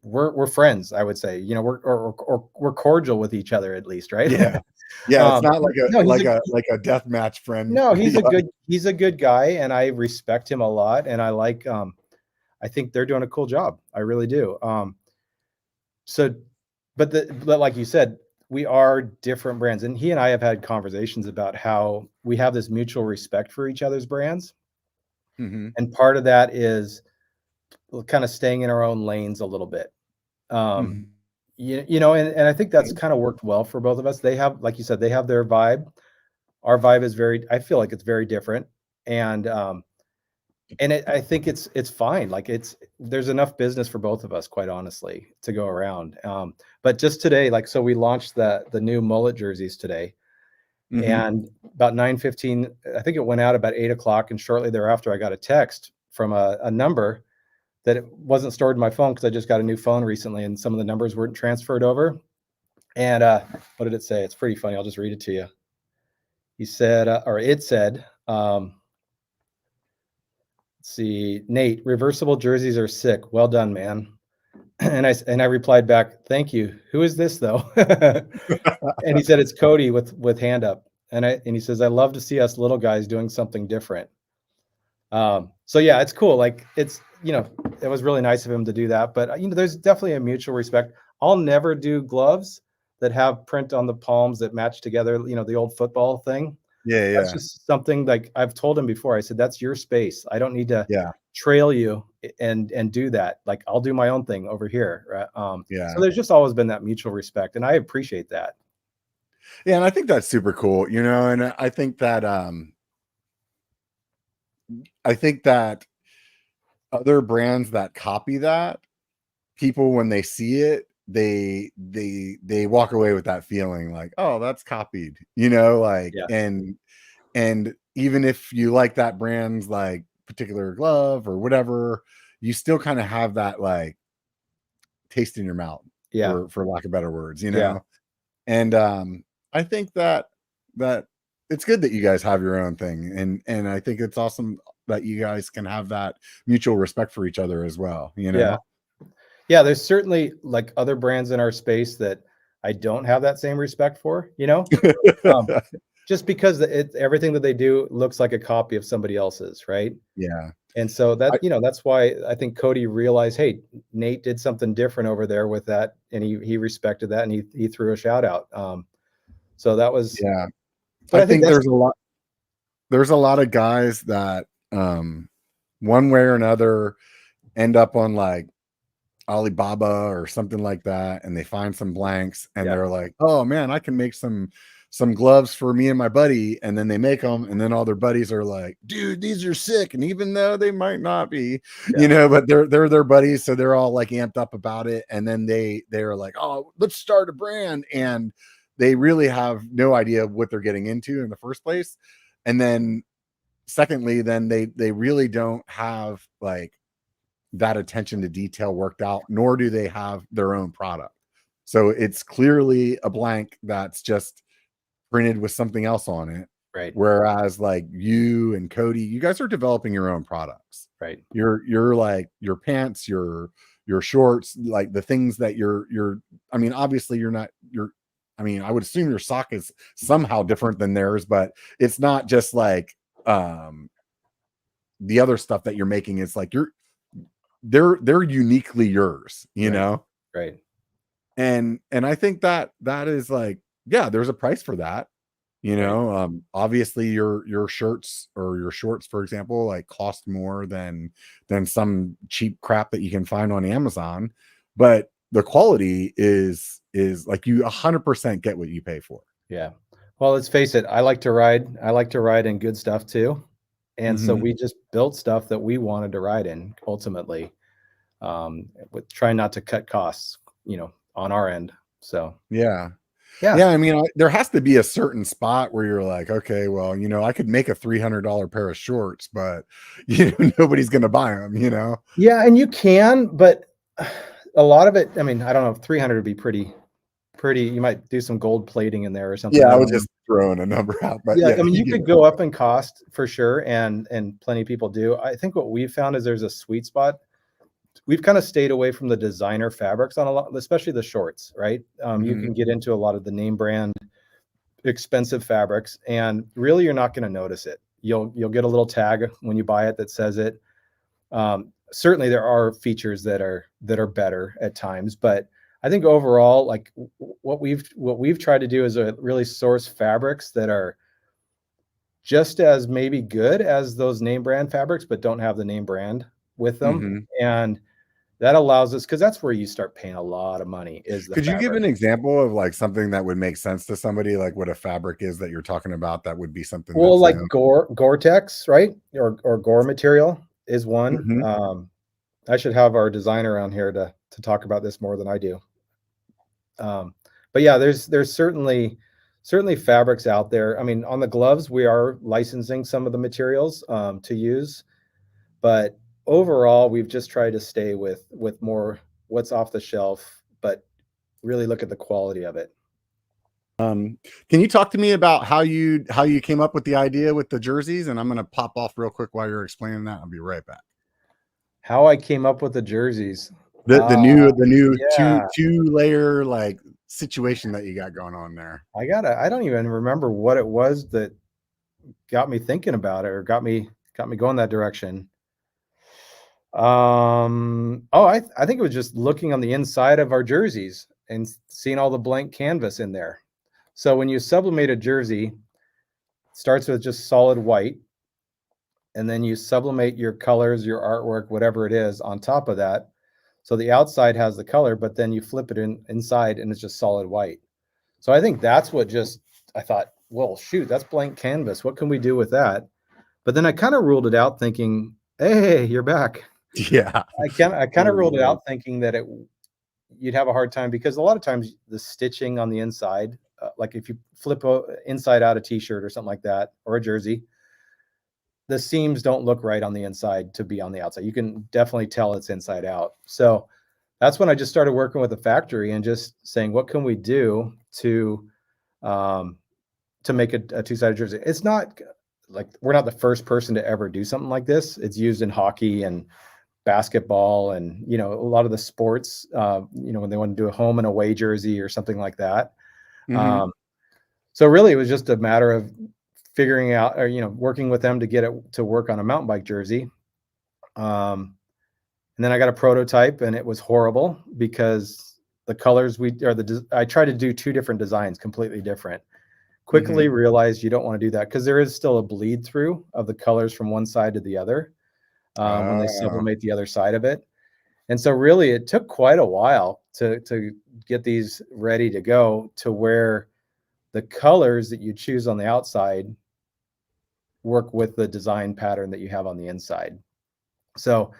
we're friends, I would say. We're cordial with each other, at least, right? Yeah. It's not like a death match friend. No, he's a good guy, and I respect him a lot, and I think they're doing a cool job. I really do. But like you said, we are different brands, and he and I have had conversations about how we have this mutual respect for each other's brands. And part of that is kind of staying in our own lanes a little bit. And I think that's kind of worked well for both of us. They have, like you said, they have their vibe. Our vibe I feel like it's very different. And I think it's fine. Like, there's enough business for both of us, quite honestly, to go around. But just today, so we launched the new mullet jerseys today. And about 9:15, I think it went out about 8 o'clock. And shortly thereafter, I got a text from a number that it wasn't stored in my phone, because I just got a new phone recently and some of the numbers weren't transferred over. And what did it say? It's pretty funny. I'll just read it to you. He said, it said, let's see, Nate, reversible jerseys are sick. Well done, man. And I replied back, thank you. Who is this though? And he said, it's Cody with Hand Up. And he says, I love to see us little guys doing something different. So yeah, it's cool. Like, it's, it was really nice of him to do that. But there's definitely a mutual respect. I'll never do gloves that have print on the palms that match together, you know, the old football thing. Yeah, That's yeah, just something like I've told him before. I said, that's your space. I don't need to yeah, trail you and do that. Like I'll do my own thing over here. Right? So yeah, there's just always been that mutual respect, and I appreciate that. yeah. And I think that's super cool, you know. And I think that other brands that copy that, people when they see it, they walk away with that feeling like, oh, that's copied, you know, like, Yeah, and even if you like that brand's like particular glove or whatever, you still kind of have that like taste in your mouth, yeah, for lack of better words, you yeah, know. And I think that it's good that you guys have your own thing, and I think it's awesome that you guys can have that mutual respect for each other as well, you yeah. know. Yeah, there's certainly like other brands in our space that I don't have that same respect for, you know? Um, just because everything that they do looks like a copy of somebody else's, right? Yeah. And so I, that, you know, that's why I think Cody realized, hey, Nate did something different over there with that, and he respected that, and he threw a shout out. So that was, yeah. but I I think think that's there's a lot of guys that one way or another end up on like Alibaba or something like that, and they find some blanks and yeah, they're like, "Oh man, I can make some gloves for me and my buddy." And then they make them, and then all their buddies are like, "Dude, these are sick." And even though they might not be, you yeah, know, but they're their buddies, so they're all like amped up about it. And then they're like, "Oh, let's start a brand." And they really have no idea what they're getting into in the first place. And then secondly, then they really don't have like that attention to detail worked out, nor do they have their own product. So it's clearly a blank that's just printed with something else on it. right, Whereas like you and Cody, you guys are developing your own products. right, You're like your pants, your shorts, like the things that you're I mean, obviously you're not you're I mean, I would assume your sock is somehow different than theirs, but it's not just like the other stuff that you're making. Is like they're uniquely yours, you right, know. right, And I think that that is like, yeah, there's a price for that, you right. know. Obviously your shirts or your shorts, for example, like cost more than some cheap crap that you can find on Amazon, but the quality is like you 100% get what you pay for. Yeah. Well, let's face it, I like to ride. I like to ride in good stuff too. And so Hmm. we just built stuff that we wanted to ride in ultimately, with trying not to cut costs, you know, on our end. So Yeah. yeah. Yeah, I mean, there has to be a certain spot where you're like, okay, well, you know, I could make a $300 pair of shorts, but you know, nobody's gonna buy them, you know. Yeah, and you can, but a lot of it, I mean, I don't know, 300 would be pretty, you might do some gold plating in there or something. Yeah, I I don't was know. just throwing a number out, but Yeah, yeah, I mean, you you get could it. go up in cost for sure, and plenty of people do. I think what we've found is there's a sweet spot. We've kind of stayed away from the designer fabrics on a lot, especially the shorts, right? You Mhm. can get into a lot of the name brand expensive fabrics, and really you're not going to notice it. You'll get a little tag when you buy it that says it. Certainly there are features that are better at times, but I think overall, like what we've tried to do is really source fabrics that are just as maybe good as those name brand fabrics, but don't have the name brand with them. Mhm. And that allows us, because that's where you start paying a lot of money, is the Could you give fabric. an example of like something that would make sense to somebody, like what a fabric is that you're talking about that would be something Well, that's like known? Gore-Tex, right? Or Gore material is one. Mhm. I should have our designer on here to talk about this more than I do. Um, but yeah, there's certainly fabrics out there. I mean, on the gloves, we are licensing some of the materials to use, but overall, we've just tried to stay with more what's off the shelf, but really look at the quality of it. Can you talk to me about how you came up with the idea with the jerseys? And I'm gonna pop off real quick while you're explaining that. I'll be right back. How I came up with the jerseys. The new Yeah, two layer like situation that you got going on there. I don't even remember what it was that got me thinking about it or got me going that direction. I think it was just looking on the inside of our jerseys and seeing all the blank canvas in there. So when you sublimate a jersey, it starts with just solid white, and then you sublimate your colors, your artwork, whatever it is, on top of that. So the outside has the color, but then you flip it inside and it's just solid white. So I think that's what I thought, well, shoot, that's blank canvas. What can we do with that? But then I kind of ruled it out thinking, hey, you're back. Yeah. I kind of ruled it out thinking that you'd have a hard time, because a lot of times the stitching on the inside, like if you flip inside out a t-shirt or something like that, or a jersey, the seams don't look right on the inside to be on the outside. You can definitely tell it's inside out. So that's when I just started working with the factory and just saying, what can we do to make a two-sided jersey? It's not like we're not the first person to ever do something like this. It's used in hockey and basketball and, a lot of the sports, when they want to do a home and away jersey or something like that. Mhm. So really it was just a matter of figuring out, or, working with them to get it to work on a mountain bike jersey. And then I got a prototype and it was horrible because the colors I tried to do two different designs, completely different. Quickly Mhm. realized you don't want to do that because there is still a bleed through of the colors from one side to the other when they Oh. sublimate the other side of it. And so really it took quite a while to get these ready to go, to where the colors that you choose on the outside work with the design pattern that you have on the inside. So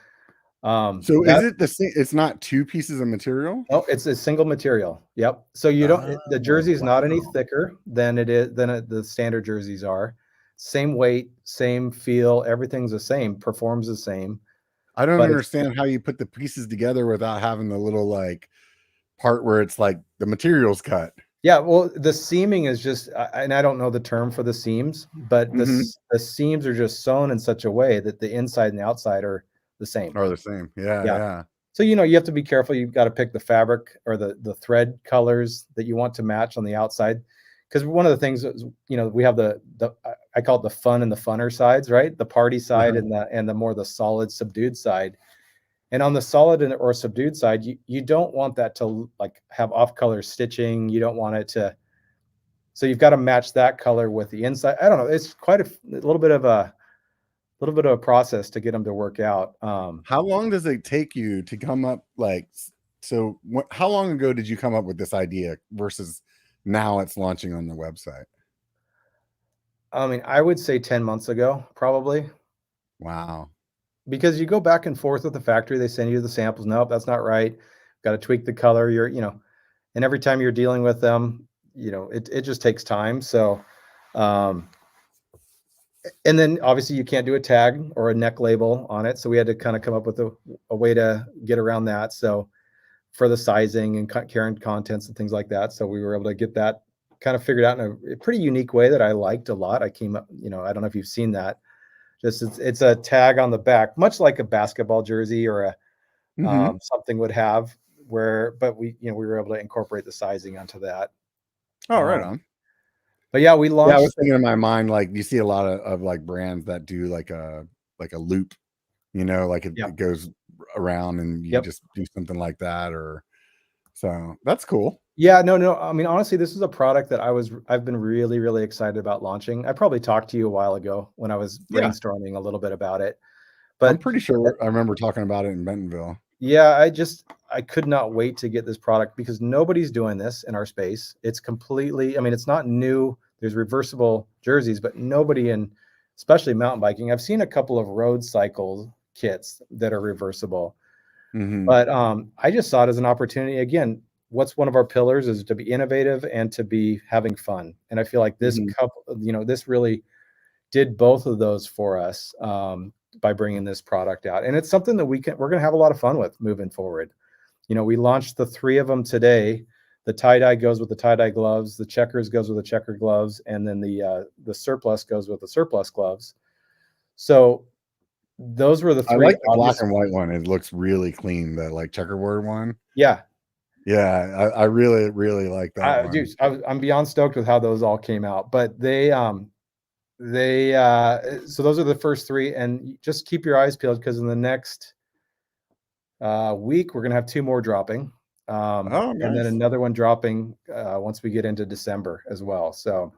So is that it the same? It's not two pieces of material? no, it's a single material. Yep. So the Oh, jersey is not any wow. thicker than the standard jerseys are. Same weight, same feel, everything's the same, performs the same, I don't but it's understand how you put the pieces together without having the little, like, part where it's, like, the material's cut. yeah, well, the seaming is just, and I don't know the term for the seams, but Mhm. the seams are just sewn in such a way that the inside and the outside are the same. Are the same. Yeah, Yeah. yeah. So, you have to be careful. You've got to pick the fabric or the thread colors that you want to match on the outside. Because one of the things is, we have I call it the fun and the funner sides, right? The party side Uh-huh. and the more the solid subdued side. And on the solid or subdued side, you don't want that to like have off color stitching. You don't want it to, so you've got to match that color with the inside. I don't know. It's quite a little bit of a process to get them to work out. How long does it take you to come up, like, so how long ago did you come up with this idea versus now it's launching on the website? I mean, I would say 10 months ago, probably. Wow. Because you go back and forth with the factory, they send you the samples. Nope, that's not right. Got to tweak the color. And every time you're dealing with them, it just takes time. So, um, and then obviously you can't do a tag or a neck label on it. So we had to kind of come up with a way to get around that. So for the sizing and current contents and things like that. So we were able to get that kind of figured out in a pretty unique way that I liked a lot. I came up, I don't know if you've seen that. Just it's a tag on the back, much like a basketball jersey or a Mhm. something would have, but we were able to incorporate the sizing onto that. Oh, right Um, on. but yeah, we Yeah, I was launched. thinking in my mind, like, you see a lot of like brands that do like a loop, like Yeah, it goes around and you yep. just do something like that, or so that's cool. Yeah, no. I mean, honestly, this is a product that I've been really, really excited about launching. I probably talked to you a while ago when I was Yeah, brainstorming a little bit about it, I'm but pretty sure I remember talking about it in Bentonville. yeah, I could not wait to get this product because nobody's doing this in our space. It's completely, I mean, it's not new. There's reversible jerseys, but nobody especially mountain biking. I've seen a couple of road cycle kits that are reversible, Mhm. but I just saw it as an opportunity. Again, what's one of our pillars is to be innovative and to be having fun. And I feel like Mhm. this really did both of those for us by bringing this product out. And it's something that we're going to have a lot of fun with moving forward. We launched the three of them today. The tie-dye goes with the tie-dye gloves, the checkers goes with the checker gloves, and then the surplus goes with the surplus gloves. So those were the I three like the black obvious. and white one. It looks really clean, the, like, checkerboard one. Yeah. Yeah, I really, really like that one. Dude, I'm beyond stoked with how those all came out, but so those are the first three, and just keep your eyes peeled because in the next week, we're gonna have 2 more dropping. Oh, And then nice. another one dropping once we get into December as well. So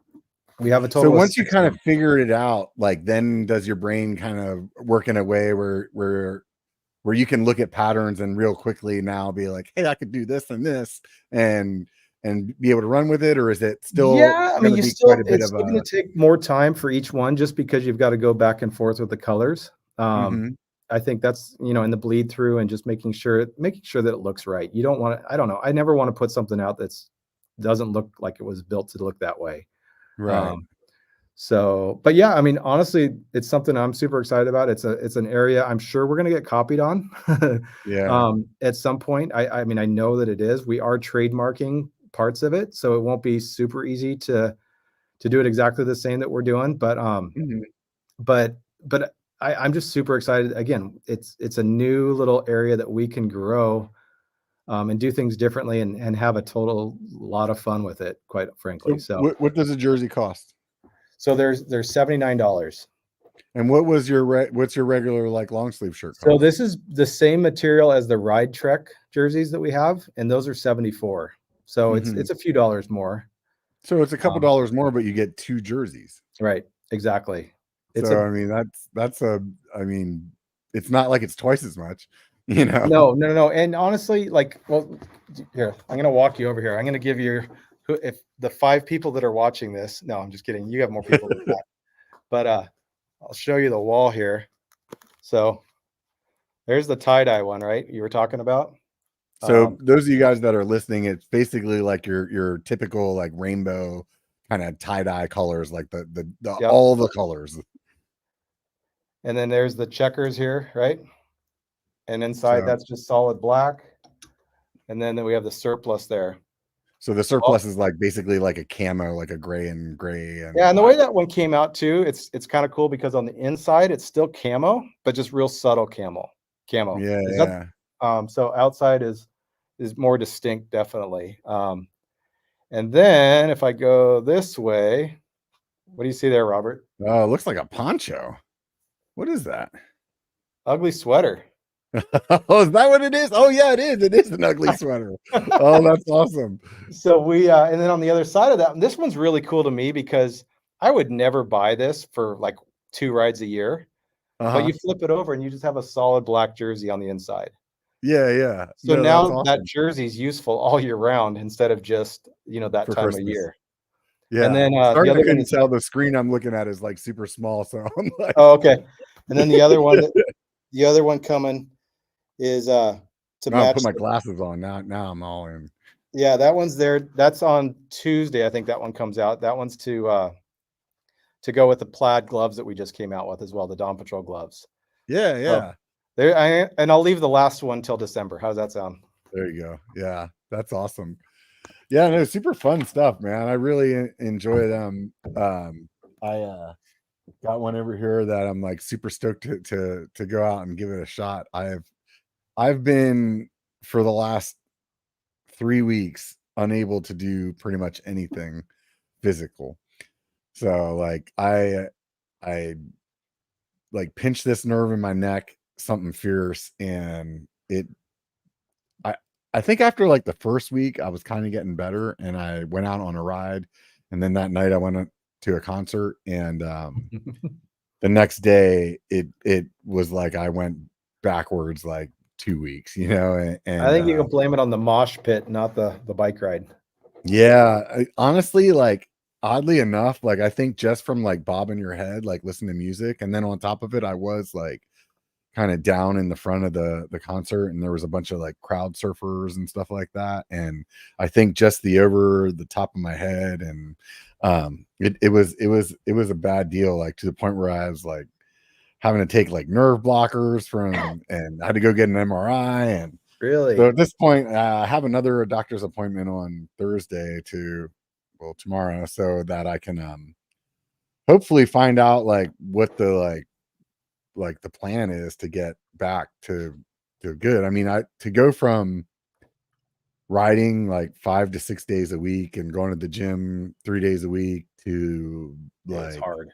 we have a So total of once you 6 kind of of them. figure it out, like then does your brain kind of work in a way where you can look at patterns and real quickly now be like, hey, I could do this and this and be able to run with it, or is it still Yeah, I going mean, to be quite a bit it's of still a gonna take more time for each one just because you've got to go back and forth with the colors. Mhm. I think that's, in the bleed through and just making sure that it looks right. You don't want to, I don't know. I never want to put something out that's doesn't look like it was built to look that way. Right. Um, but yeah, I mean, honestly, it's something I'm super excited about. It's an area I'm sure we're gonna get copied on Yeah. at some point. I mean, I know that it is. We are trademarking parts of it, so it won't be super easy to do it exactly the same that we're doing. Mhm. But but I'm just super excited. Again, it's a new little area that we can grow and do things differently and have a total lot of fun with it, quite frankly. So what does a jersey cost? So there's $79. And what's your regular like long sleeve shirt So cost? this is the same material as the Ride Trek jerseys that we have, and those are 74. So Mhm. it's a few dollars more. So it's a couple Um, dollars more, but you get 2 jerseys. right, exactly. It's So a I mean that's a I mean it's not like it's twice as much, you know. no, no, no, no. And honestly, here, I'm gonna walk you over here. I'm gonna give you who if the 5 people that are watching this. No, I'm just kidding. You have more people than that. But I'll show you the wall here. So there's the tie-dye one, right? You were talking about. So Um, those of you guys that are listening, it's basically like your typical like rainbow kind of tie-dye colors, like the yep. all the colors. And then there's the checkers here, right? And inside So that's just solid black. And then we have the surplus there. so the Well, surplus is like basically like a camo, like a gray yeah, and and the black. way that one came out too, it's kind of cool because on the inside it's still camo, but just real subtle camo. Yeah, Is that yeah. so outside is more distinct, definitely. And then if I go this way, what do you see there, Robert? Oh, it looks like a poncho. What is that? Ugly sweater. Oh, is that what it is? Oh yeah, it is. It is an ugly sweater. Oh, that's awesome. So and then on the other side of that, and this one's really cool to me because I would never buy this for like 2 rides a year, but Uh-huh. you flip it over and you just have a solid black jersey on the inside. Yeah, yeah. So No, that's now that awesome jersey is useful all year round instead of just, that for time of Christmas. year. And Yeah. then the Sorry, I other one couldn't is tell. The screen I'm looking at is like super small, so I'm like, oh, okay. And then the other one coming is to now I put match my the, glasses on. Now I'm all in. yeah, that one's there. That's on Tuesday. I think that one comes out. That one's to go with the plaid gloves that we just came out with as well, the Dawn Patrol gloves. Yeah, So yeah. and I'll leave the last one till December. How's that sound? There you go. Yeah, that's awesome. Yeah, no, super fun stuff, man. I really enjoy them. I got one over here that I'm like super stoked to go out and give it a shot. I've been for the last 3 weeks unable to do pretty much anything physical. So like I like pinched this nerve in my neck, something fierce, and I I think after like the first week I was kind of getting better and I went out on a ride, and then that night I went to a concert, and the next day it was like I went backwards like 2 weeks, I and think you can blame it on the mosh pit, not the bike ride. yeah, honestly, like oddly enough, like I think just from like bobbing your head, like listening to music, and then on top of it, I was like kind of down in the front of the concert, and there was a bunch of like crowd surfers and stuff like that, and I think just the over the top of my head, and it was a bad deal, like to the point where I was like having to take like nerve blockers from, and I had to go get an MRI. And so Really? at this point, I have another doctor's appointment on Thursday tomorrow, so that I can hopefully find out like what the like the plan is to get back to good. I mean, I to go from riding like 5 to 6 days a week and going to the gym 3 days a week to Yeah, it's like hard.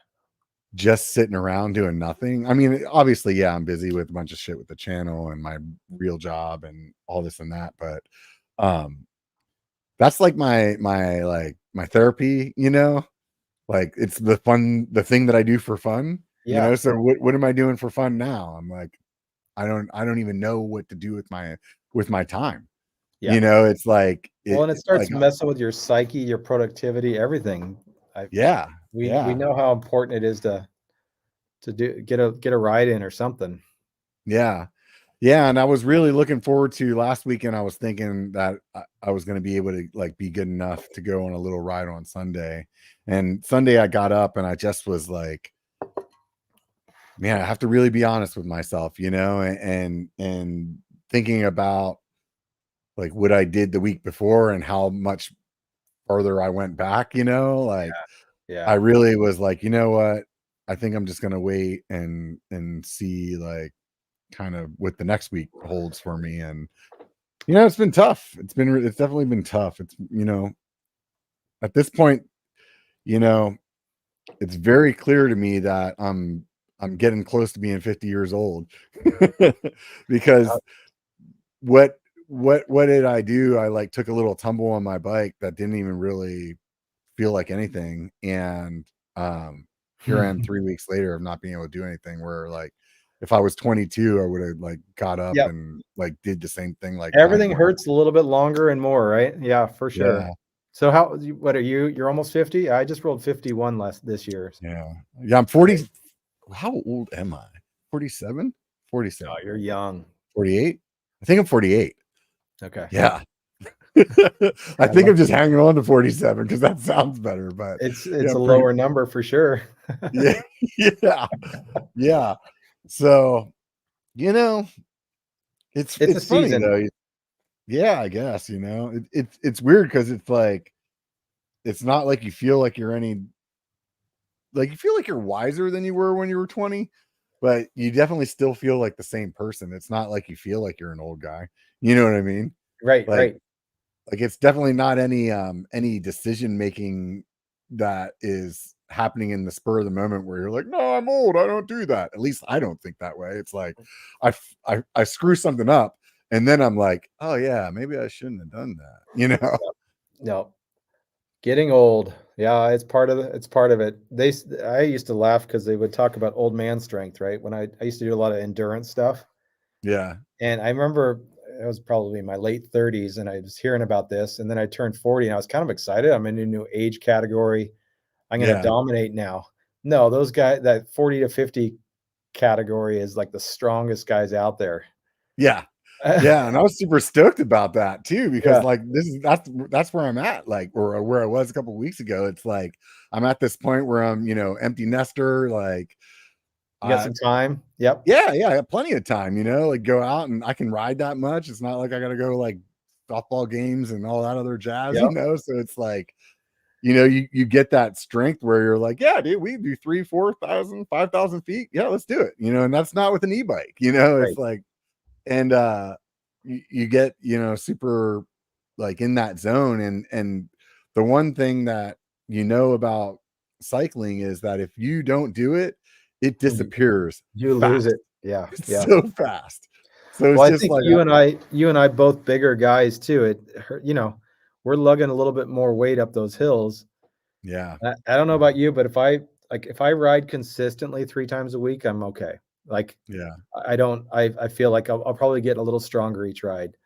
just sitting around doing nothing. I mean, obviously, yeah, I'm busy with a bunch of shit with the channel and my real job and all this and that, but that's like my therapy, like it's the thing that I do for fun, Yeah. so what am I doing for fun now? I'm like, I don't even know what to do with my time. Yeah. It's like Well, and it starts like messing with your psyche, your productivity, everything. I yeah, we yeah, know how important it is to get a ride in or something. yeah. Yeah, and I was really looking forward to last weekend. I was thinking that I was going to be able to like be good enough to go on a little ride on Sunday. And Sunday I got up and I just was like, man, I have to really be honest with myself, and thinking about like what I did the week before and how much further I went back, like I Yeah. really was like, you know what? I think I'm just going to wait and see like kind of what the next week holds for me. And it's been tough. It's definitely been tough. It's at this point, you know, it's very clear to me that I'm getting close to being 50 years old. Yeah. Because what did I do? I like took a little tumble on my bike that didn't even really feel like anything. And here I am 3 weeks later of not being able to do anything, where like if I was 22, I would have like got up Yep. and like did the same thing like five Everything more. hurts a little bit longer and more, right? Yeah, for sure. Yeah. So what are you? You're almost 50? I just rolled 51 this year. Yeah. Yeah. I'm 40. How old am I? 47? Oh, 47. you're young. 48? I think I'm 48. Okay. Yeah. I Yeah, think I'm just hanging on to 47 because that sounds better. But yeah, it's a I'm pretty. lower number for sure. Yeah. Yeah. Yeah. So, you know, it's It's a it's funny season. though. Yeah, I guess, it's weird because it's like it's not like you feel like you're any like you feel like you're wiser than you were when you were 20, but you definitely still feel like the same person. It's not like you feel like you're an old guy. You know what I mean? Right, Like right. like it's definitely not any decision making that is happening in the spur of the moment where you're like, no, I'm old, I don't do that. At least I don't think that way. It's like I screw something up and then I'm like, oh yeah, maybe I shouldn't have done that. No. Getting old. Yeah, it's part of it. I used to laugh because they would talk about old man strength, right? When I used to do a lot of endurance stuff. Yeah, And I remember I was probably in my late 30s and I was hearing about this. And then I turned 40 and I was kind of excited. I'm in a new age category. I'm going to yeah, dominate now. No, those guys, that 40 to 50 category is like the strongest guys out there. yeah. Yeah, and I was super stoked about that too, because Yeah. like that's where I'm at, like or where I was a couple weeks ago. It's like I'm at this point where I'm, empty nester, like You got I some time? Yep. yeah, I have plenty of time, like go out and I can ride that much. It's not like I gotta go like softball games and all that other jazz, Yep. So it's like, you get that strength where you're like, yeah, dude, we do 3, 4,000, 5,000 feet. Yeah, let's do it. And that's not with an e-bike, it's Right. like, and you get super like in that zone. And the one thing that about cycling is that if you don't do it, it You disappears you lose fast. it. Yeah. It's Yeah. so fast. So it's Well, I just think like you and I both bigger guys too. We're lugging a little bit more weight up those hills. yeah, I don't know about you, but if I ride consistently 3 times a week, I'm okay. Like, yeah, I don't I feel like I'll probably get a little stronger each ride,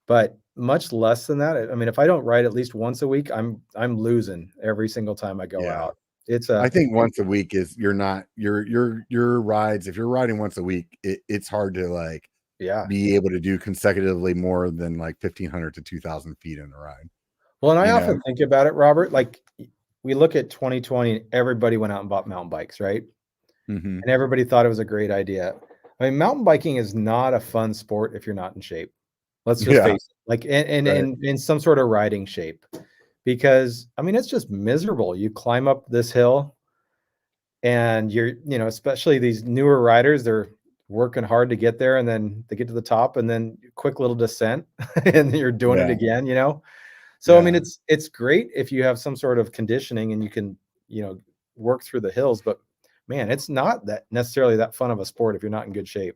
but much less than that, I mean, if I don't ride at least once a week, I'm losing every single time I go yeah. out. It's I a think once a week is you're not your rides. If you're riding once a week, it's hard to like yeah. be able to do consecutively more than like 1,500 to 2,000 feet in a ride. Well, and I You know, often think about it, Robert, like, we look at 2020, everybody went out and bought mountain bikes, right? hmm And everybody thought it was a great idea. I mean, mountain biking is not a fun sport if you're not in shape. Let's just yeah, face it, like, and right, in some sort of riding shape, because, I mean, it's just miserable. You climb up this hill and especially these newer riders, they're working hard to get there, and then they get to the top, and then quick little descent, and then you're doing it yeah, again. So, I mean, yeah, it's great if you have some sort of conditioning and you can, you know, work through the hills, but man, it's not that necessarily that fun of a sport if you're not in good shape.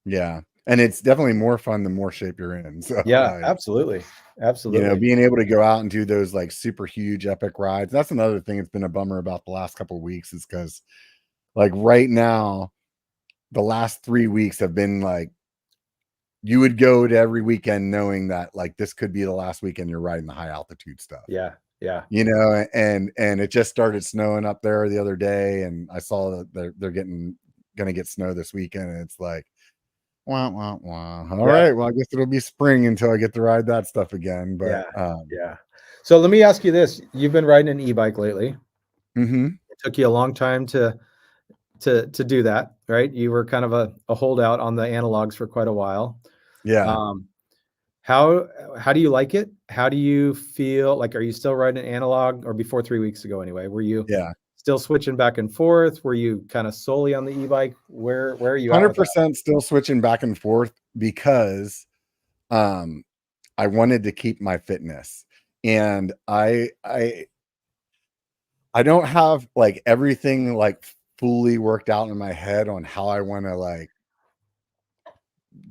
Yeah. And it's definitely more fun the more shape you're in. So Yeah, like, absolutely. Absolutely. being able to go out and do those like super huge epic rides. That's another thing that's been a bummer about the last couple of weeks, is because like right now, the last 3 weeks have been like, you would go to every weekend knowing that like this could be the last weekend you're riding the high altitude stuff. Yeah. Yeah. And it just started snowing up there the other day, and I saw that they're gonna get snow this weekend, and it's like, wah, wah, wah. All Yeah. right, well, I guess it'll be spring until I get to ride that stuff again. But Yeah. Yeah. So let me ask you this. You've been riding an e-bike lately. mhm, It took you a long time to do that, right? You were kind of a holdout on the analogs for quite a while. yeah, Um, how how do you like it? How do you feel? Like, are you still riding an analog, or before 3 weeks ago anyway? Were you yeah. still switching back and forth? Were you kind of solely on the e-bike? Where are you at with that? 100% still switching back and forth because um I wanted to keep my fitness. And I don't have like everything like fully worked out in my head on how I want to like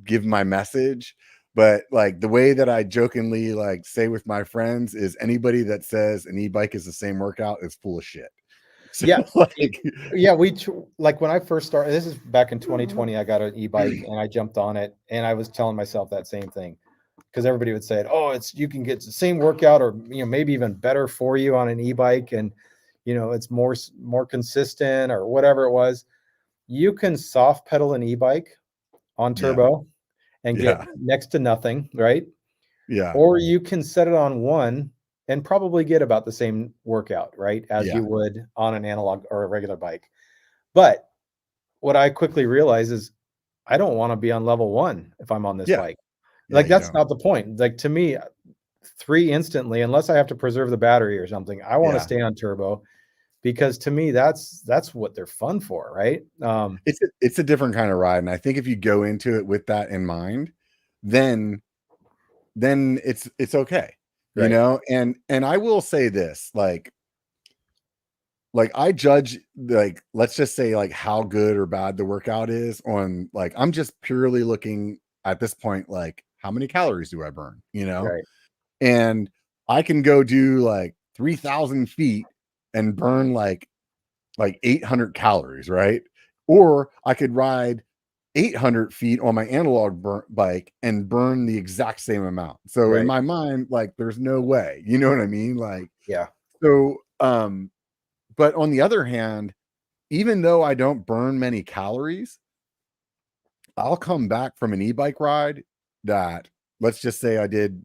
give my message. But like the way that I jokingly like say with my friends is, anybody that says an e-bike is the same workout is full of shit. So Yeah. like, Yeah, like when I first started, this is back in 2020, I got an e-bike and I jumped on it and I was telling myself that same thing, because everybody would say, "Oh, it's you can get the same workout, or maybe even better for you on an e-bike, and it's more consistent or whatever it was." You can soft pedal an e-bike on yeah, turbo and get yeah, next to nothing, right? yeah, Or you can set it on one and probably get about the same workout, right, as yeah, you would on an analog or a regular bike. But what I quickly realized is I don't want to be on level one if I'm on this yeah, bike. yeah, Like, you that's don't. not the point. Like, to me, three instantly, unless I have to preserve the battery or something, I want to Yeah. stay on turbo, because to me, that's what they're fun for, right? It's a different kind of ride. And I think if you go into it with that in mind, then it's okay. Right, And I will say this, like I judge, like, let's just say like how good or bad the workout is on, like, I'm just purely looking at this point, like, how many calories do I burn? right, And I can go do like 3,000 feet and burn like 800 calories, right? Or I could ride 800 feet on my analog bike and burn the exact same amount. So in right. my mind, like, there's no way, you know what I mean? Like, Yeah, so, but on the other hand, even though I don't burn many calories, I'll come back from an e-bike ride that, let's just say I did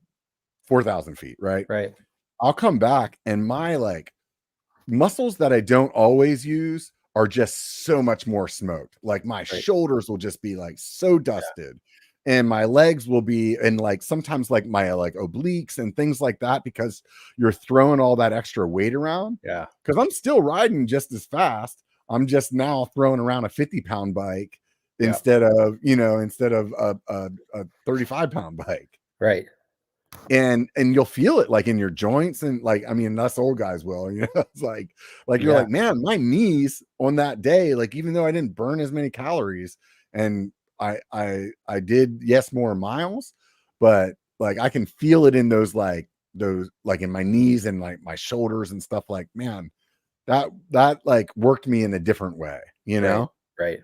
4,000 feet, right? right, I'll come back and my like muscles that I don't always use are just so much more smoked. Like my right. shoulders will just be like so dusted, and my legs will be, and like sometimes like my like obliques and things like that, because you're throwing all that extra weight around. Yeah, Because I'm still riding just as fast. I'm just now throwing around a 50-pound bike yeah, instead of a 35-pound bike. right. And you'll feel it like in your joints, and like, I mean, us old guys will, it's like you're Yeah, like, man, my knees on that day, like, even though I didn't burn as many calories, and I did, yes, more miles, but like I can feel it in those like in my knees and like my shoulders and stuff, like, man, that like worked me in a different way, you right, know? right.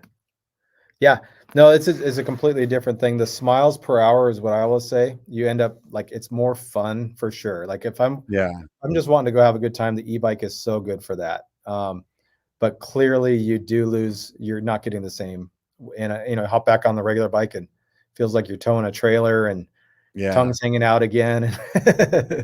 Yeah. No, it's a completely different thing. The smiles per hour is what I always say. You end up like, it's more fun for sure. Like, if Yeah, I'm just wanting to go have a good time, the e-bike is so good for that. But clearly you do lose, you're not getting the same, and hop back on the regular bike and feels like you're towing a trailer and yeah. tongue's hanging out again.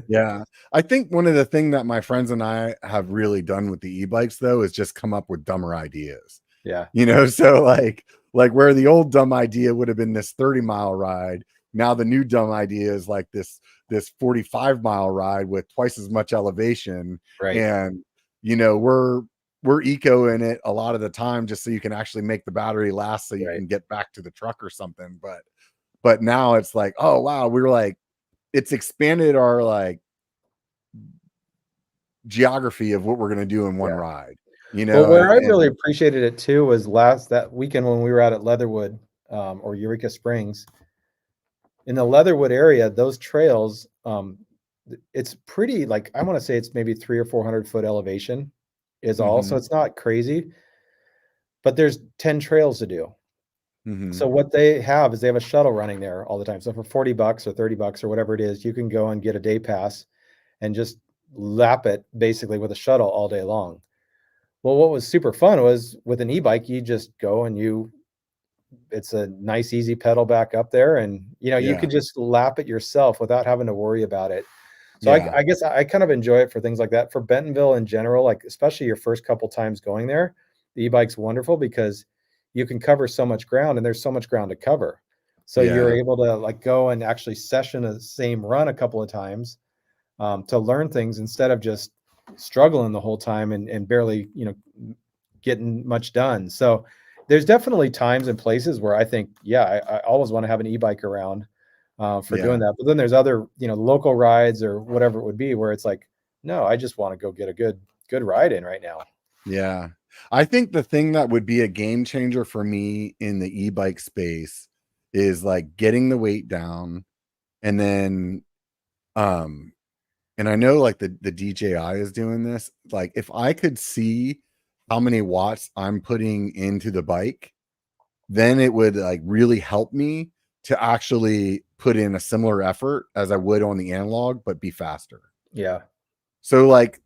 Yeah. I think one of the thing that my friends and I have really done with the e-bikes though is just come up with dumber ideas. Yeah, So like where the old dumb idea would have been this 30-mile ride, now the new dumb idea is like this 45-mile ride with twice as much elevation. right, And we're eco in it a lot of the time, just so you can actually make the battery last so you right, can get back to the truck or something. But now it's like, oh wow, we're like, it's expanded our like geography of what we're going to do in one yeah. ride. you Well, know, where I really and appreciated it too was that weekend when we were out at Leatherwood, or Eureka Springs. In the Leatherwood area, those trails, it's pretty, like, I want to say it's maybe 300 or 400 foot elevation is all. So mhm, it's not crazy, but there's 10 trails to do. So mhm, what they have is they have a shuttle running there all the time. So for $40 or $30 or whatever it is, you can go and get a day pass and just lap it basically with a shuttle all day long. Well, what was super fun was with an e-bike, you just go and it's a nice easy pedal back up there, and you yeah, could just lap it yourself without having to worry about it. So yeah, I guess I kind of enjoy it for things like that. For Bentonville in general, like especially your first couple times going there, the e-bike's wonderful because you can cover so much ground and there's so much ground to cover. So you're yeah, able to like go and actually session the same run a couple of times, to learn things instead of just struggling the whole time and barely, getting much done. So there's definitely times and places where I think, yeah, I always want to have an e-bike around, for yeah, doing that. But then there's other, local rides or whatever it would be where it's like, no, I just want to go get a good ride in right now. yeah. I think the thing that would be a game changer for me in the e-bike space is like getting the weight down, and then um and I know like the DJI is doing this. Like if I could see how many watts I'm putting into the bike, then it would like really help me to actually put in a similar effort as I would on the analog, but be faster. Yeah. So like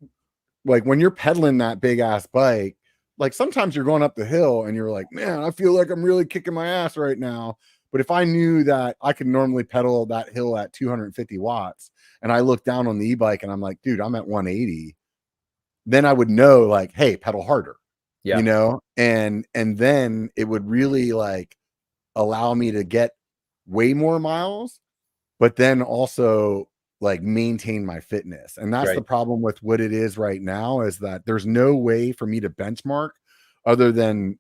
when you're pedaling that big ass bike, like sometimes you're going up the hill and you're like, man, I feel like I'm really kicking my ass right now. But if I knew that I could normally pedal that hill at 250 watts and I look down on the e-bike and I'm like, dude, I'm at 180, then I would know like, hey, pedal harder, Yeah. and then it would really like allow me to get way more miles, but then also like maintain my fitness. And that's the Right. problem with what it is right now, is that there's no way for me to benchmark other than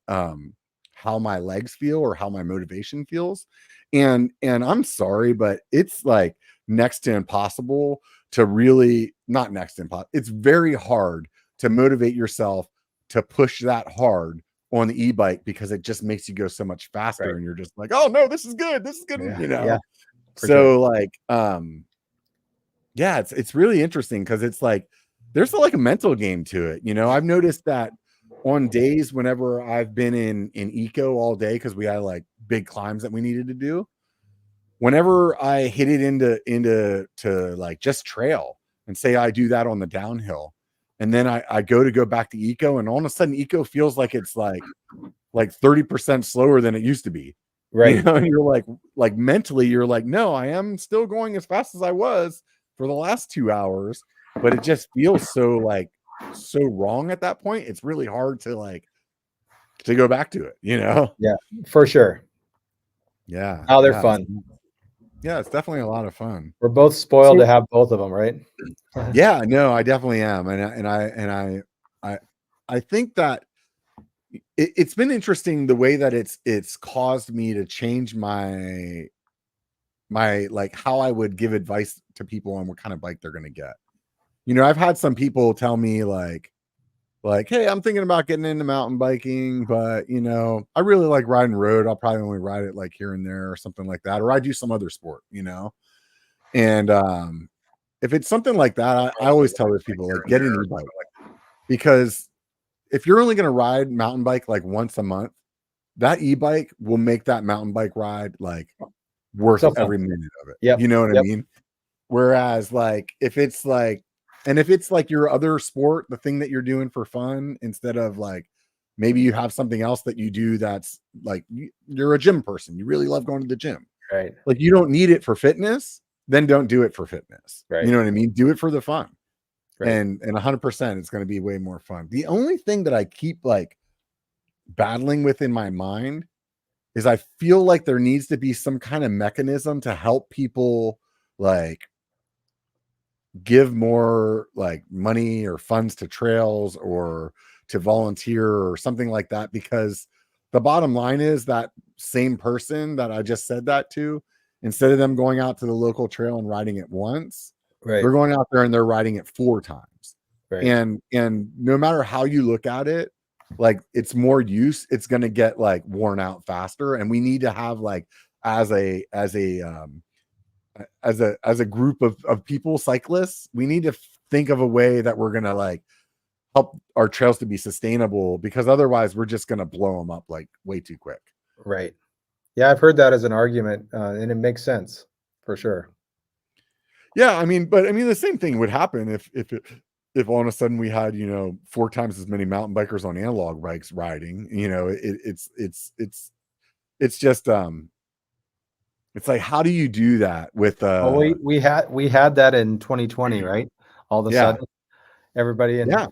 how my legs feel or how my motivation feels. And I'm sorry, but it's like next to impossible to really, not next to impossible. It's very hard to motivate yourself to push that hard on the e-bike because it just makes you go so much faster Right. and you're just like, oh no, this is good, this is good, Yeah. Yeah. For sure. so like yeah, it's really interesting because it's like there's like a mental game to it. I've noticed that on days whenever I've been in eco all day because we had like big climbs that we needed to do. Whenever I hit it into to like just trail and say I do that on the downhill, and then I go back to eco, and all of a sudden eco feels like it's like 30% slower than it used to be. Right. And you're like mentally, you're like, no, I am still going as fast as I was for the last 2 hours, but it just feels so wrong at that point. It's really hard to like to go back to it. Yeah. For sure. Yeah, Oh, they're yeah, fun. yeah, it's definitely a lot of fun. We're both spoiled to So have both of them, right? yeah, no, I definitely am. And I think that it's been interesting the way that it's caused me to change my like how I would give advice to people on what kind of bike they're going to get. I've had some people tell me like, hey, I'm thinking about getting into mountain biking, but I really like riding road. I'll probably only ride it like here and there or something like that, or I do some other sport. And if it's something like that, I always tell those people like get an e-bike, because if you're only going to ride mountain bike like once a month, that e-bike will make that mountain bike ride like worth So fun. every minute of it. Yep. You know what I Yep. mean? Whereas like if it's like, and if it's like your other sport, the thing that you're doing for fun, instead of like maybe you have something else that you do that's like you're a gym person, you really love going to the gym, Right. like you don't need it for fitness, then don't do it for fitness. You Right. know what I mean? Do it for the fun. Right. And 100% it's going to be way more fun. The only thing that I keep like battling with in my mind is I feel like there needs to be some kind of mechanism to help people like give more like money or funds to trails or to volunteer or something like that, because the bottom line is that same person that I just said that to, instead of them going out to the local trail and riding it once, Right. they're going out there and they're riding it 4 times. Right. And no matter how you look at it, like it's more use, it's going to get like worn out faster. And we need to have like, as a group of people, cyclists, we need to think of a way that we're going to like help our trails to be sustainable, because otherwise we're just going to blow them up like way too quick. Right. Yeah, I've heard that as an argument, and it makes sense for sure. Yeah, I mean, but I mean, the same thing would happen if all of a sudden we had, 4 times as many mountain bikers on analog bikes riding. It's just it's like, how do you do that with Well, we had that in 2020, right? All of a yeah, sudden, everybody in yeah.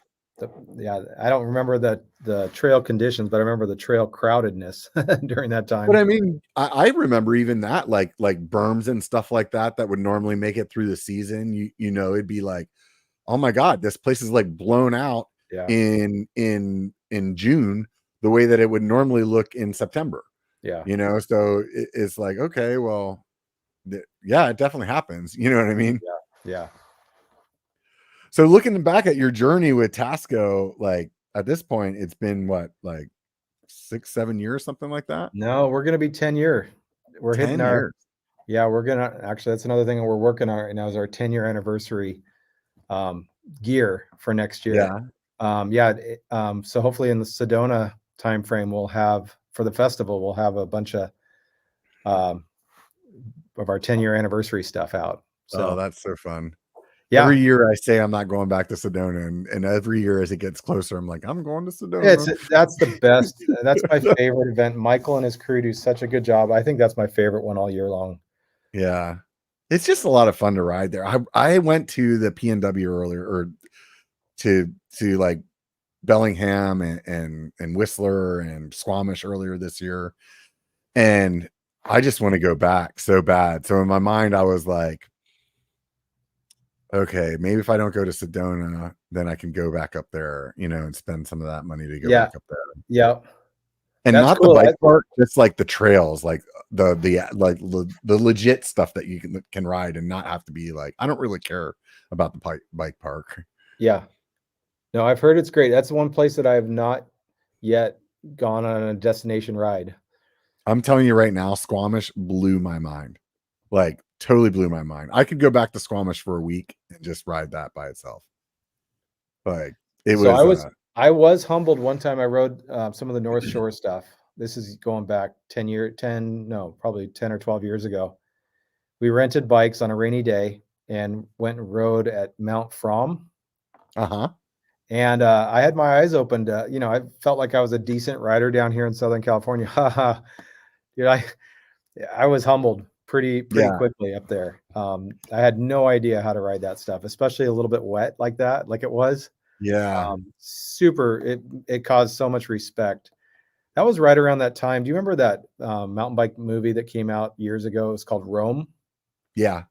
yeah, I don't remember the trail conditions, but I remember the trail crowdedness during that But time. I mean, I remember even that, like berms and stuff like that would normally make it through the season. It'd be like, oh my God, this place is like blown out Yeah, in June, the way that it would normally look in September. yeah, So it's like, okay, well, yeah, it definitely happens. You know what I mean? yeah, yeah. So looking back at your journey with Tasco, like at this point, it's been what, like 6-7 years, something like that. No, we're gonna be 10-year. We're hitting 10 our years. yeah, we're gonna actually, that's another thing that we're working on right now is our 10-year anniversary um, gear for next year. Yeah. Yeah, so hopefully in the Sedona timeframe, we'll have for the festival, we'll have a bunch um, of our 10-year anniversary stuff out. Oh, So that's so fun. yeah, Every year I say I'm not going back to Sedona, and every year as it gets closer, I'm like, I'm going to it's Sedona. that's the best. That's my favorite event. Michael and his crew do such a good job. I think that's my favorite one all year long. Yeah. It's just a lot of fun to ride there. I went to the PNW earlier, or to like Bellingham and Whistler and Squamish earlier this year. And I just want to go back so bad. So in my mind, I was like, okay, maybe if I don't go to Sedona, then I can go back up there, and spend some of that money to go Yeah, back up there. yeah, And that's not the cool. bike part, just like the trails, like the legit stuff that you can ride and not have to be like, I don't really care about the bike park. Yeah, no, I've heard it's great. That's the one place that I have not yet gone on a destination ride. I'm telling you right now, Squamish blew my mind. Like totally blew my mind. I could go back to Squamish for a week and just ride that by itself. Like it So was I was humbled one time. I rode some of the North Shore stuff. This is going back 10, no, probably 10 or 12 years ago. We rented bikes on a rainy day and went and rode at Mount From. uh-huh. And I had my eyes opened. I felt like I was a decent rider down here in Southern California. Haha. Dude, I was humbled pretty Yeah. quickly up there. I had no idea how to ride that stuff, especially a little bit wet like that, like it was. Yeah. Super. It caused so much respect. That was right around that time. Do you remember that mountain bike movie that came out years ago? It's called Rome. Yeah.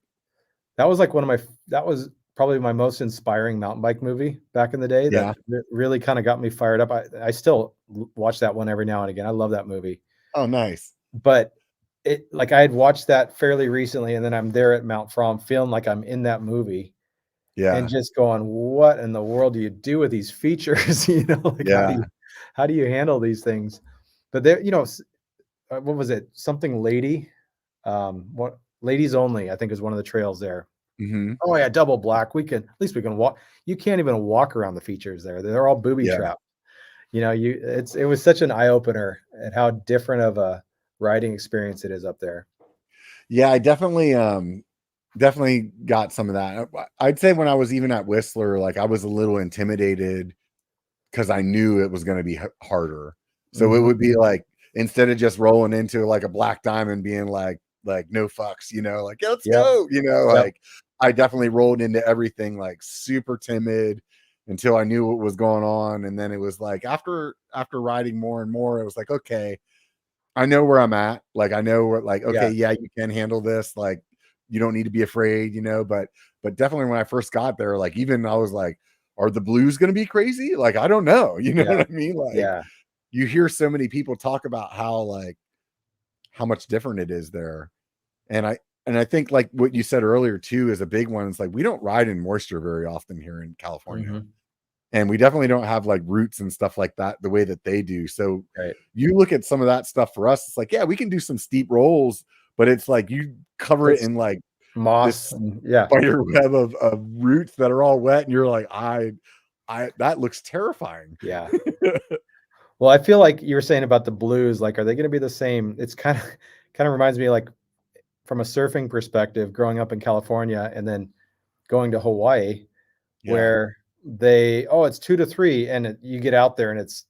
That was like that was probably my most inspiring mountain bike movie back in the day. That Yeah. really kind of got me fired up. I still watch that one every now and again. I love that movie. Oh, nice. But like I had watched that fairly recently, and then I'm there at Mount From feeling like I'm in that movie and Yeah. just going, what in the world do you do with these features? Like Yeah. how do you handle these things? But there, what was it? Something lady, what ladies only, I think is one of the trails there. Mm-hmm. Oh yeah, double black. At least we can walk. You can't even walk around the features there. They're all booby Yeah. trapped. It was such an eye opener at how different of a riding experience it is up there. Yeah, I definitely got some of that. I'd say when I was even at Whistler, like I was a little intimidated because I knew it was going to be harder. So it Mhm. would be like, instead of just rolling into like a black diamond being like no fucks, like, yeah, let's Yep. go, Yep. like I definitely rolled into everything like super timid until I knew what was going on. And then it was like after riding more and more, it was like, okay, I know where I'm at. Like, I know where, like, okay, Yeah. yeah, you can handle this. Like, you don't need to be afraid, but definitely when I first got there, like, even I was like, are the blues going to be crazy? Like, I don't know. You know Yeah. what I mean? Like, Yeah. you hear so many people talk about how much different it is there. And I think like what you said earlier too is a big one. It's like, we don't ride in moisture very often here in California. Mhm. and we definitely don't have like roots and stuff like that the way that they do. So Right. you look at some of that stuff for us, it's like, yeah, we can do some steep rolls, but it's like you cover it It's in like moss this and yeah. spider web of roots that are all wet, and you're like, I that looks terrifying. Yeah. Well, I feel like you were saying about the blues, like, are they gonna be the same? It's kinda reminds me, like, from a surfing perspective, growing up in California and then going to Hawaii, Yeah. where they, "Oh, it's 2 to 3," and you get out there and it's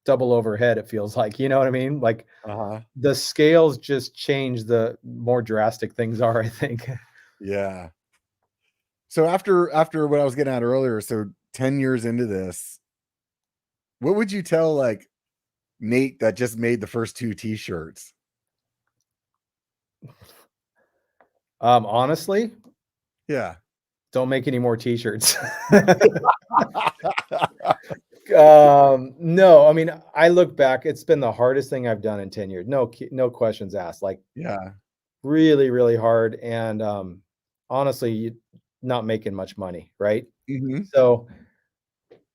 double overhead, it feels like, you know what I mean? Like, Uh-huh. the scales just change the more drastic things are, I think. Yeah. So after what I was getting at earlier, so 10 years into this, what would you tell like Nate that just made the first 2 t-shirts? Honestly, Yeah. don't make any more T-shirts. No, I mean, I look back, it's been the hardest thing I've done in 10 years. No questions asked, like, Yeah. really, really hard, and, honestly, you not making much money, right? Mhm. So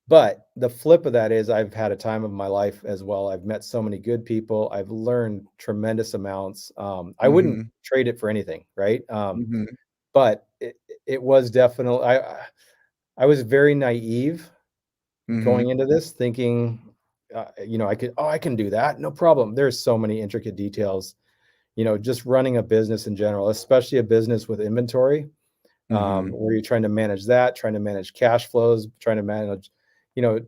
but the flip of that is I've had a time of my life as well. I've met so many good people. I've learned tremendous amounts. I wouldn't Mhm. trade it for anything, right? Mhm. But it was definitely I was very naive going Mhm. into this thinking, I can do that, no problem. There's so many intricate details, just running a business in general, especially a business with inventory, Mhm. where you're trying to manage that, trying to manage cash flows, trying to manage,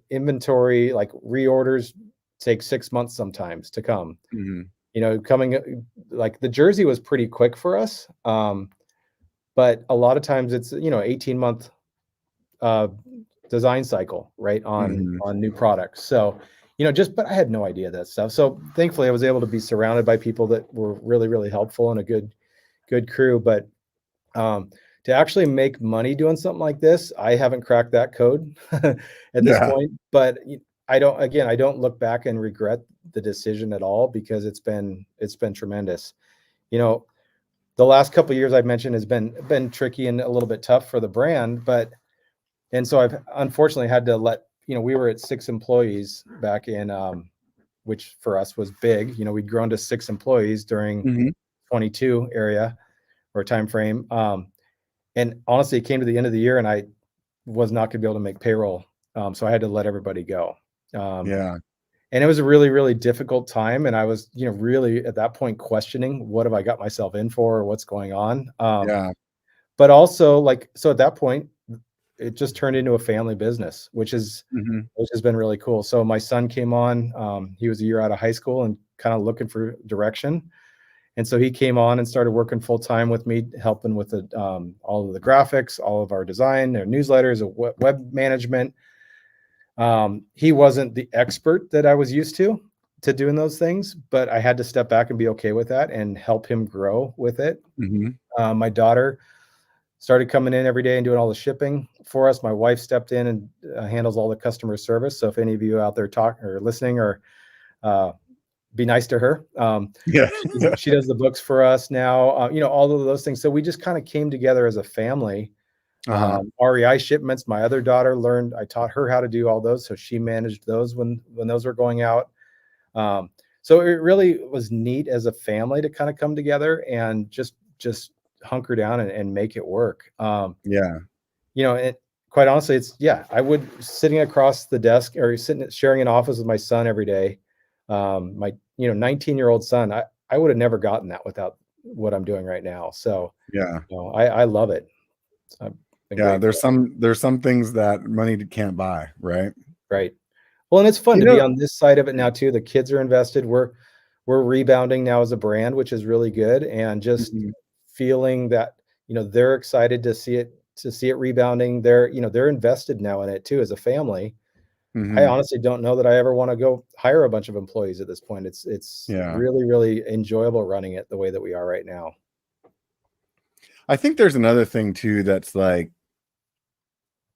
inventory, like reorders take 6 months sometimes to come. Mhm. Coming like the jersey was pretty quick for us, but a lot of times it's 18-month uh, design cycle, right, Mhm. on new products. So, but I had no idea that stuff. So thankfully, I was able to be surrounded by people that were really, really helpful and a good crew. But um, to actually make money doing something like this, I haven't cracked that code at this Yeah. point. But I don't look back and regret the decision at all because it's been tremendous. You know, the last couple of years I've mentioned has been tricky and a little bit tough for the brand, but and so I've unfortunately had to we were at 6 employees back in, which for us was big. We'd grown to 6 employees during Mhm. 22 area or time frame. And honestly, it came to the end of the year and I was not gonna be able to make payroll. So I had to let everybody go. Um, Yeah. and it was a really, really difficult time. And I was, really at that point questioning what have I got myself in for or what's going on. Yeah. But also so at that point, it just turned into a family business, Mhm. which has been really cool. So my son came on, he was a year out of high school and kind of looking for direction. And so he came on and started working full time with me, helping with all of the graphics, all of our design, our newsletters, web management. He wasn't the expert that I was used to doing those things, but I had to step back and be okay with that and help him grow with it. Mhm. My daughter started coming in every day and doing all the shipping for us. My wife stepped in and handles all the customer service. So if any of you out there talk or listening or uh, be nice to her. Yeah. She does the books for us now, all of those things. So we just kind of came together as a family. Uh-huh. REI shipments, my other daughter I taught her how to do all those. So she managed those when those were going out. Um, so it really was neat as a family to kind of come together and just hunker down and make it work. Yeah. It quite honestly, I would sitting across the desk or sharing an office with my son every day. My 19-year-old son, I would have never gotten that without what I'm doing right now. So, Yeah. I love it. I've been Yeah. grateful. There's some things that money can't buy, right? Right. Well, and it's fun You to be know, on this side of it now too. The kids are invested. We're rebounding now as a brand, which is really good. And just mhm. feeling that, they're excited to see it rebounding. They're invested now in it too as a family. I Mhm. honestly don't know that I ever wanna go hire a bunch of employees at this point. It's Yeah. really, really enjoyable running it the way that we are right now. I think there's another thing too that's like,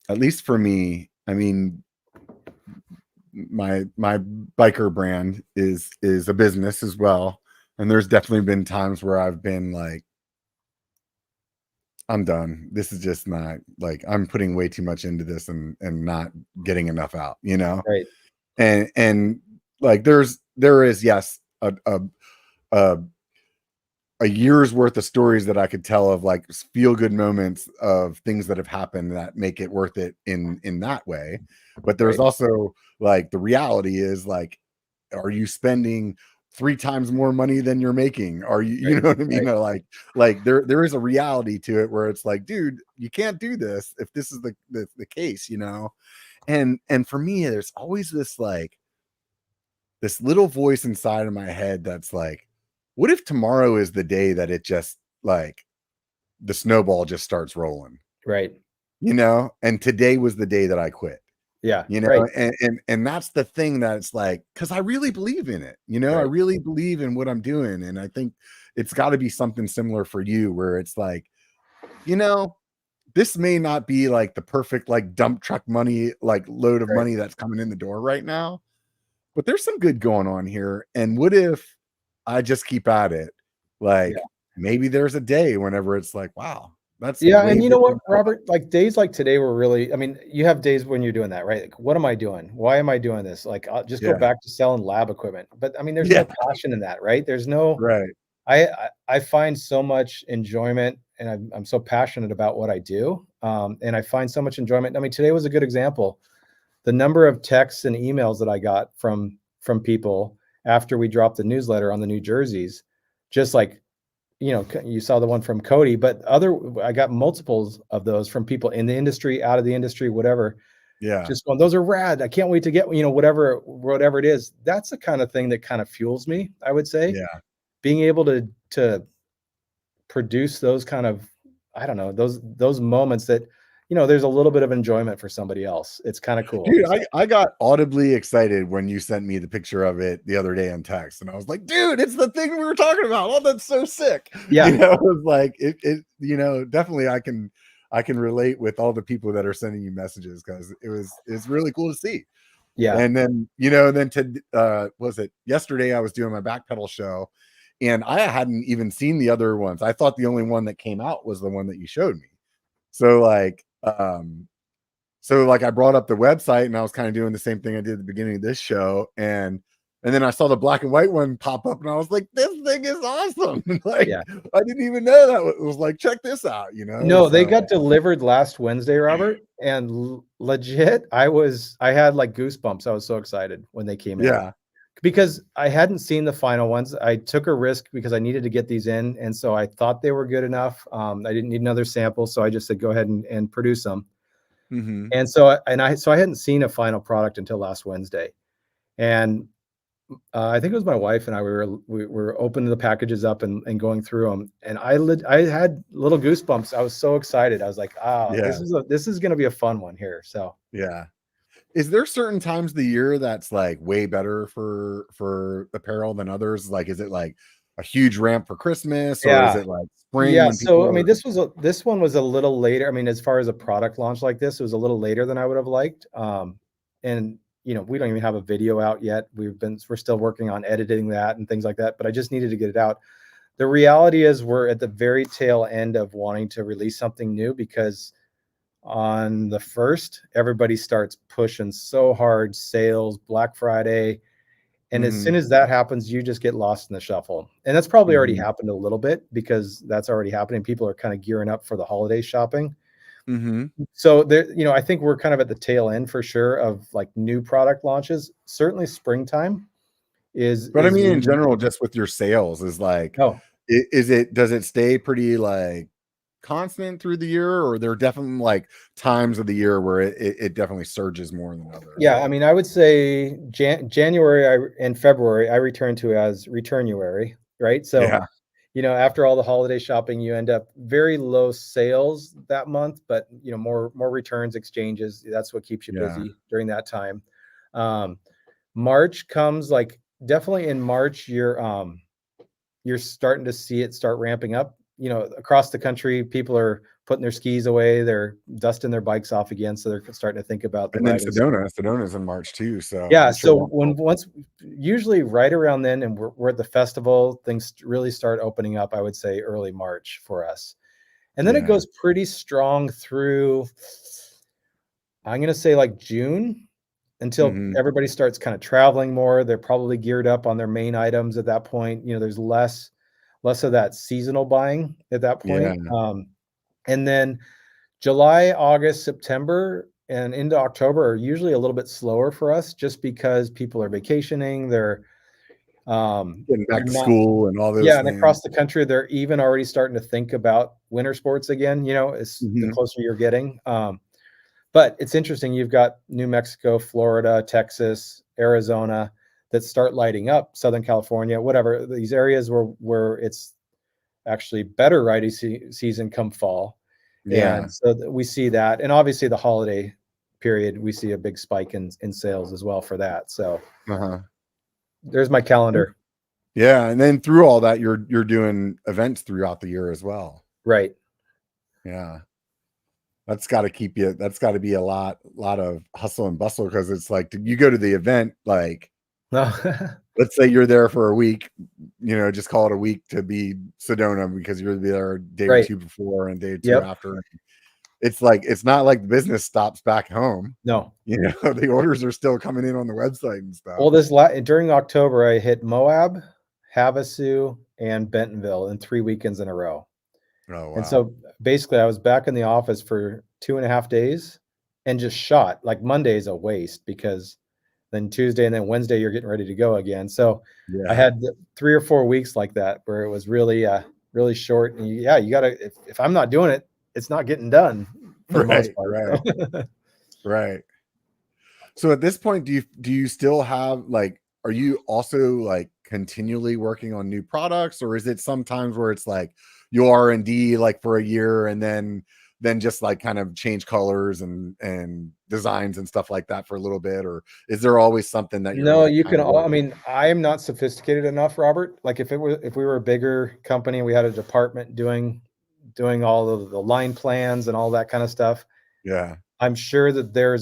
at least for me, I mean, my biker brand is a business as well. And there's definitely been times where I've been like, I'm done. This is just not like I'm putting way too much into this and not getting enough out, you know? Right. And like there is, yes, a a year's worth of stories that I could tell of like feel good moments of things that have happened that make it worth it in that way. But there's Right. also like the reality is like, are you spending 3 times more money than you're making? Are you, you Right. know what I mean? Right. Or like there is a reality to it where it's like, dude, you can't do this if this is the case, you know? And for me, there's always this like this little voice inside of my head that's like, what if tomorrow is the day that it just like the snowball just starts rolling, Right. you know? And today was the day that I quit, Yeah. you know? Right. And that's the thing that it's like, because I really believe in it, you know, I Right. really believe in what I'm doing. And I think it's got to be something similar for you where it's like, you know, this may not be like the perfect like dump truck money, like load of Right. money that's coming in the door right now, but there's some good going on here. And what if I just keep at it? Yeah. Like maybe there's a day whenever it's like, wow, that's Yeah, way and you know bigger what, than I thought. Robert? Like days like today were really, I mean, you have days when you're doing that, right? Like, what am I doing? Why am I doing this? Like, I'll just go Yeah. back to selling lab equipment. But I mean, there's Yeah. no passion in that, right? There's no, Right. I find so much enjoyment and I'm so passionate about what I do. And I find so much enjoyment. I mean, today was a good example. The number of texts and emails that I got from people after we dropped the newsletter on the new jerseys, just like, you saw the one from Cody, but I got multiples of those from people in the industry, out of the industry, whatever, Yeah. just going, those are rad. I can't wait to get, whatever it is. That's the kind of thing that kind of fuels me, I would say. Yeah. Being able to produce those kind of, I don't know, those moments that, there's a little bit of enjoyment for somebody else. It's kind of cool. Dude, So I got audibly excited when you sent me the picture of it the other day in text. And I was like, dude, it's the thing we were talking about. Oh, that's so sick. You yeah, know, it was like you know, definitely I can relate with all the people that are sending you messages because it's really cool to see. yeah, And then, you know, then to was it yesterday I was doing my backpedal show and I hadn't even seen the other ones. I thought the only one that came out was the one that you showed me. So like I brought up the website and I was kind of doing the same thing I did at the beginning of this show. And then I saw the black and white one pop up and I was like, this thing is awesome. Like yeah. I didn't even know that it was like, check this out, you know? No, they So got delivered last Wednesday, Robert, and legit, I had like goosebumps. I was so excited when they came in yeah, because I hadn't seen the final ones. I took a risk because I needed to get these in, and so I thought they were good enough. I didn't need another sample, so I just said go ahead and produce them. mm-hmm. And so I hadn't seen a final product until last Wednesday, and I think it was my wife and I. We were opening the packages up and going through them, and I had little goosebumps. I was so excited. I was like, "Ah, Yeah, this is going to be a fun one here." So yeah. Is there certain times of the year that's like way better for apparel than others? Like, is it like a huge ramp for Christmas, or is yeah, it like spring yeah. when So I people mean, are? this one was a little later. I mean, as far as a product launch like this, it was a little later than I would have liked. And we don't even have a video out yet. We're still working on editing that and things like that. But I just needed to get it out. The reality is we're at the very tail end of wanting to release something new because on the 1st, everybody starts pushing so hard, sales, Black Friday. And as soon Mhm, as that happens, you just get lost in the shuffle. And that's probably already mhm, happened a little bit because that's already happening. People are kind of gearing up for the holiday shopping. mhm. So there, I think we're kind of at the tail end for sure of like new product launches. Certainly springtime is But I is mean, in when general, just with your sales, is like, oh does it stay pretty like constant through the year, or there are definitely like times of the year where it definitely surges more than others? yeah, I mean, I would say January and February I return to as returnuary, right? So, Yeah, after all the holiday shopping, you end up very low sales that month, but more returns, exchanges. That's what keeps you yeah, busy during that time. Um, March comes like definitely in March, you're starting to see it start ramping up. Across the country, people are putting their skis away, they're dusting their bikes off again, so they're starting to think about the and then riding. Sedona's in March too, so Yeah, I'm sure so that when once usually right around then, and we're at the festival, things really start opening up, I would say early March for us. And then it goes pretty strong through, I'm going to say like June, until everybody starts kind of traveling more. They're probably geared up on their main items at that point. There's less of that seasonal buying at that point. And then July, August, September, and into October are usually a little bit slower for us, just because people are vacationing. They're getting back to school and all those yeah, things. and across the country, they're even already starting to think about winter sports again. As the closer you're getting. But it's interesting. You've got New Mexico, Florida, Texas, Arizona that start lighting up. Southern California, whatever, these areas where it's actually better riding season come fall. And so we see that. And obviously the holiday period, we see a big spike in sales as well for that. So there's my calendar. Yeah. And then through all that, you're doing events throughout the year as well. Right. Yeah. That's got to keep you, that's got to be a lot of hustle and bustle, because it's like, you go to the event, like, let's say you're there for a week, just call it a week to be Sedona, because you're there a day or two before and day or two after. It's like, it's not like the business stops back home. No, the orders are still coming in on the website and stuff. Well, during October, I hit Moab, Havasu, and Bentonville in 3 weekends in a row. Oh, wow. And so basically I was back in the office for 2.5 days and just shot. Like Monday is a waste, because then Tuesday and then Wednesday you're getting ready to go again. So I had 3 or 4 weeks like that where it was really, really short. And you gotta, if I'm not doing it, it's not getting done for the most part. Right. So at this point, do you still have, like, are you also like continually working on new products, or is it sometimes where it's like you R&D like for a year and then just like kind of change colors and designs and stuff like that for a little bit? Or is there always something that you're No, like, you can all, I mean, I am not sophisticated enough, Robert. Like if we were a bigger company, we had a department doing all of the line plans and all that kind of stuff. Yeah. I'm sure that they're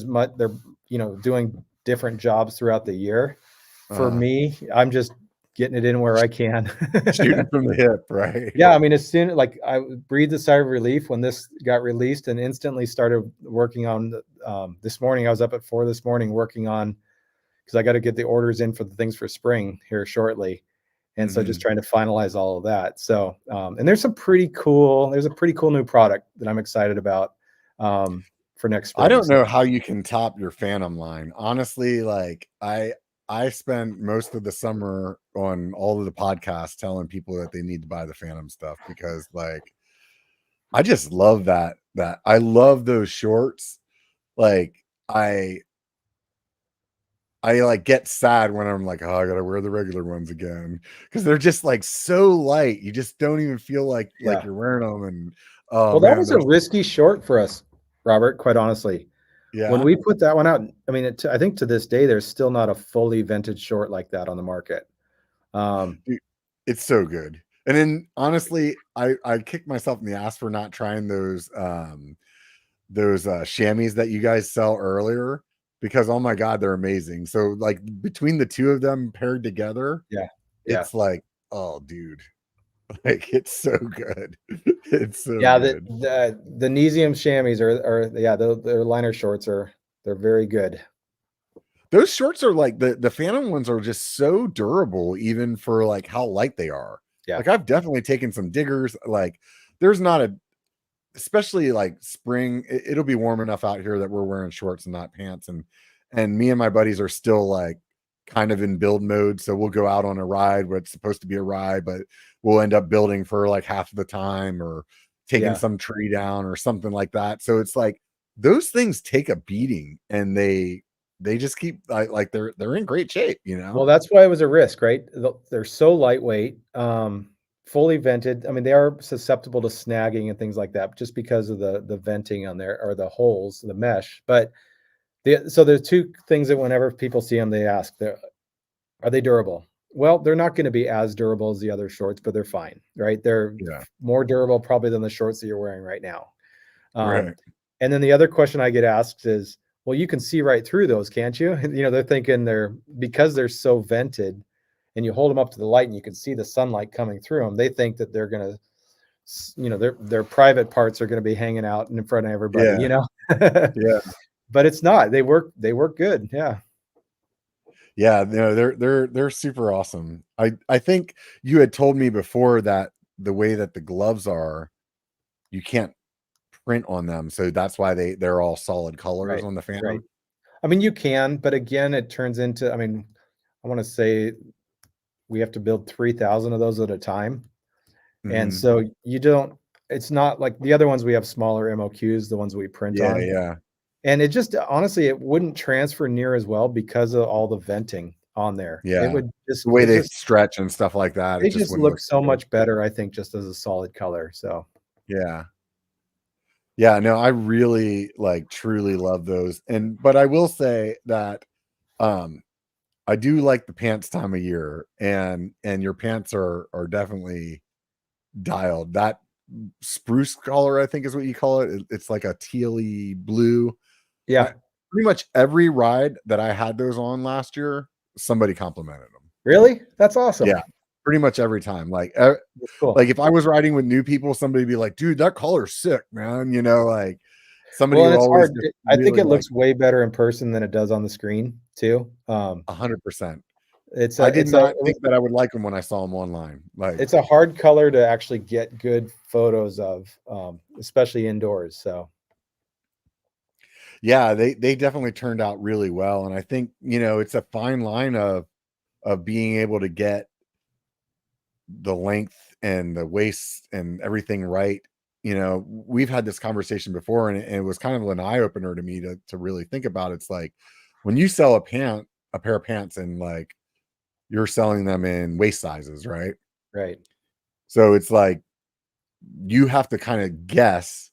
doing different jobs throughout the year. For me, I'm just getting it in where I can. Shooting from the hip, right? Yeah, I mean, as soon like I breathed a sigh of relief when this got released, and instantly started working on this morning. I was up at 4 this morning working on, because I got to get the orders in for the things for spring here shortly. And so just trying to finalize all of that. So, and there's a pretty cool new product that I'm excited about for next spring. I don't know how you can top your Phantom line. Honestly, like I spent most of the summer on all of the podcasts telling people that they need to buy the Phantom stuff, because like, I just love that I love those shorts. Like I like get sad when I'm like, oh, I gotta wear the regular ones again, because they're just like so light. You just don't even feel like you're wearing them. And that was a risky short for us, Robert, quite honestly. Yeah. When we put that one out, I mean, I think to this day there's still not a fully vintage short like that on the market. It's so good. And then honestly, I kicked myself in the ass for not trying those chamois that you guys sell earlier, because oh my god, they're amazing. So like between the two of them paired together, it's like, oh dude, like it's so good. It's so good. The Nesium chamois are their liner shorts they're very good. Those shorts are like the Phantom ones are just so durable, even for like how light they are. Like I've definitely taken some diggers. Like there's not especially like spring, it'll be warm enough out here that we're wearing shorts and not pants. And me and my buddies are still like kind of in build mode. So we'll go out on a ride where it's supposed to be a ride, but we'll end up building for like half of the time, or taking some tree down or something like that. So it's like those things take a beating, and they just keep like they're in great shape, Well, that's why it was a risk, right? They're so lightweight, fully vented. I mean, they are susceptible to snagging and things like that, just because of the venting on there, or the holes, the mesh. But so there's two things that whenever people see them, they ask, are they durable? Well, they're not going to be as durable as the other shorts, but they're fine, right? They're more durable probably than the shorts that you're wearing right now. Right. And then the other question I get asked is, well, you can see right through those, can't you? They're thinking because they're so vented, and you hold them up to the light and you can see the sunlight coming through them, they think that they're going to their private parts are going to be hanging out in front of everybody, Yeah. Yeah. But it's not. They work good. Yeah. Yeah, no, they're super awesome. I think you had told me before that the way that the gloves are, you can't print on them, so that's why they're all solid colors Right. on the Right. Phantom. I mean, you can, but again, it turns into, I mean, I want to say we have to build 3,000 of those at a time. And Mhm. so you don't, it's not like the other ones we have smaller MOQs, the ones we print Yeah, on. yeah, And it just honestly, it wouldn't transfer near as well because of all the venting on there. It yeah. would just, The way it they just, stretch and stuff like that, it they just just wouldn't look look so good. much better, I think, just as a solid color. So, Yeah. Yeah, no, I really, like, truly love those, but I will say that, um, I do like the pants time of year, and your pants are definitely dialed. That spruce color, I think is what you call it. It's like a tealy blue. I yeah, pretty much every ride that I had those on last year, somebody complimented them. really? That's awesome. Yeah, pretty much every time. That's cool. Like if I was riding with new people, somebody'd be like, "Dude, that color's sick, man." Like somebody Well, and would it's always hard. just I think really it like looks way better in person than it does on the screen too. 100%. It's I a, did it's a, not think that I would like them when I saw them online. Like, it's a hard color to actually get good photos of, especially indoors. So, yeah, they definitely turned out really well, and I think, it's a fine line of being able to get the length and the waist and everything right. We've had this conversation before, and it was kind of an eye opener to me to really think about. It's like when you sell a pair of pants, and like you're selling them in waist sizes, right? right. So it's like you have to kind of guess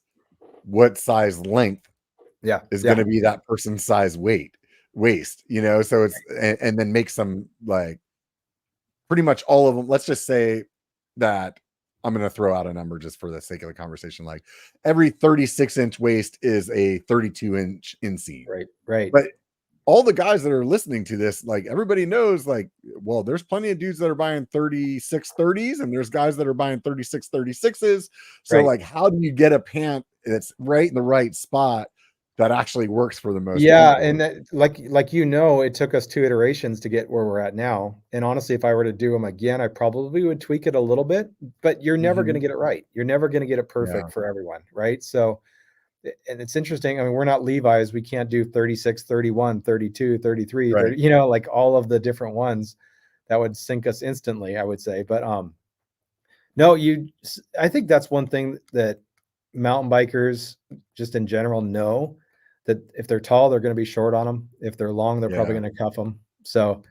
what size length Yeah. is going Yeah. to be that person's size waist. So it's and then make some like pretty much all of them. Let's just say that I'm going to throw out a number just for the sake of the conversation. Like every 36-inch waist is a 32-inch inseam. Right. Right. But all the guys that are listening to this, like everybody knows, like, well, there's plenty of dudes that are buying 36 30s, and there's guys that are buying 36 36s. So, Right. like, how do you get a pant that's right in the right spot that actually works for the most Yeah, people? and that, it took us 2 iterations to get where we're at now, and honestly, if I were to do them again, I probably would tweak it a little bit, but you're never gonna Mhm. get it right. You're never gonna get it Yeah, perfect for everyone, right? So, and it's interesting, I mean, we're not Levi's, we can't do 36, 31, 32, 33, right. 30, like all of the different ones. That would sink us instantly, I would say, but, no, I think that's one thing that mountain bikers just in general know that if they're tall, they're going to be short on them. If they're long, they're probably Yeah. going to cuff them. So,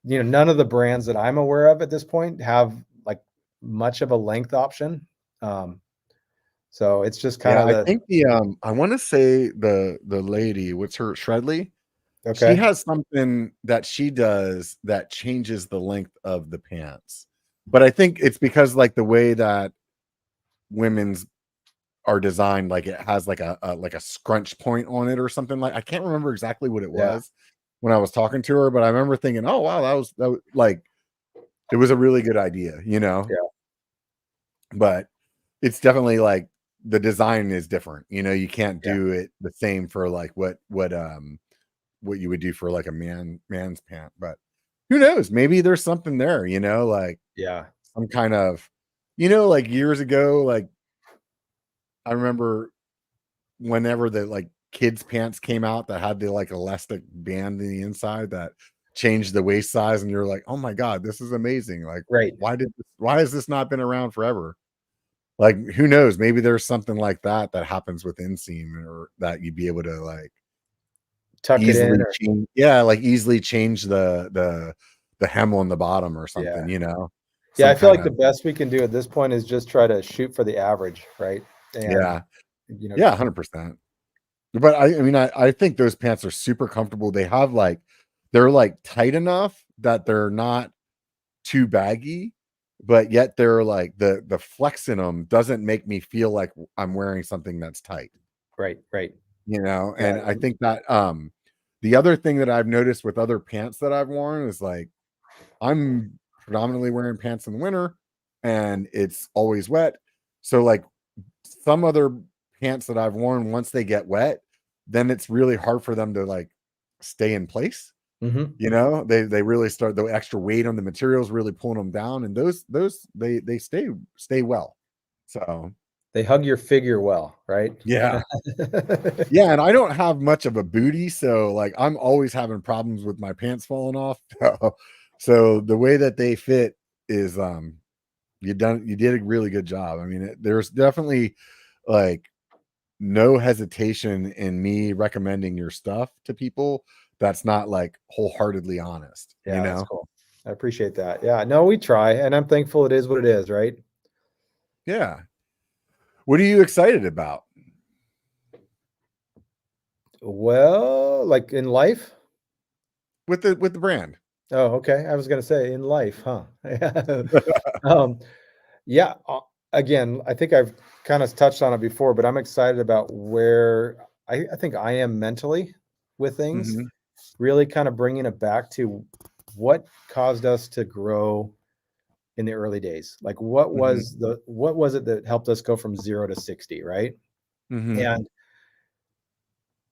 none of the brands that I'm aware of at this point have like much of a length option. Um, so it's just kind Yeah, of I the think I wanna say the lady, what's her Shredley? She okay. has something that she does that changes the length of the pants. But I think it's because, like, the way that women's are designed, like, it has, like, a scrunch point on it or something. Like, I can't remember exactly what it Yeah. was when I was talking to her, but I remember thinking, "Oh, wow, like, it was a really good idea," you know? Yeah. But it's definitely, like, the design is different, you can't Yeah. do it the same for, like, what you would do for, like, a man's pant. But who knows? Maybe there's something there, like, Yeah. some kind of like, years ago, like, I remember whenever the, like, kids' pants came out that had the, like, elastic band in the inside that changed the waist size, and you're like, "Oh my god, this is amazing." Like, Right. why has this not been around forever? Like, who knows? Maybe there's something like that that happens with inseam, or that you'd be able to, like, Tuck it in easily or change, yeah, like, easily change the hem on the bottom or yeah. something, Yeah, some I feel kind like the of best we can do at this point is just try to shoot for the average, right? And yeah. you know, Yeah, 100%. But I mean, I think those pants are super comfortable. They're, like, tight enough that they're not too baggy, but yet they're, like, the flex in them doesn't make me feel like I'm wearing something that's tight, right, right. Yeah, and I think that, the other thing that I've noticed with other pants that I've worn is, like, I'm predominantly wearing pants in the winter, and it's always wet. So like some other pants that I've worn, once they get wet, then it's really hard for them to like stay in place. Mm-hmm. You know, they really start, the extra weight on the materials really pulling them down, and those they stay well. So They hug your figure well, right? yeah. Yeah, and I don't have much of a booty, so like I'm always having problems with my pants falling off. So the way that they fit is you did a really good job. I mean, there's definitely like no hesitation in me recommending your stuff to people that's not like wholeheartedly honest, you Yeah, that's know? cool. I appreciate that. Yeah, no, we try, and I'm thankful it is what it is, right? Yeah. What are you excited about? Well, like in life? With the brand? Oh, okay. I was gonna say in life, huh? Um, yeah, again, I think I've kind of touched on it before, but I'm excited about where I think I am mentally with things, Mhm, really kind of bringing it back to what caused us to grow in the early days. Like mhm, what was it that helped us go from 0 to 60, right? mhm, And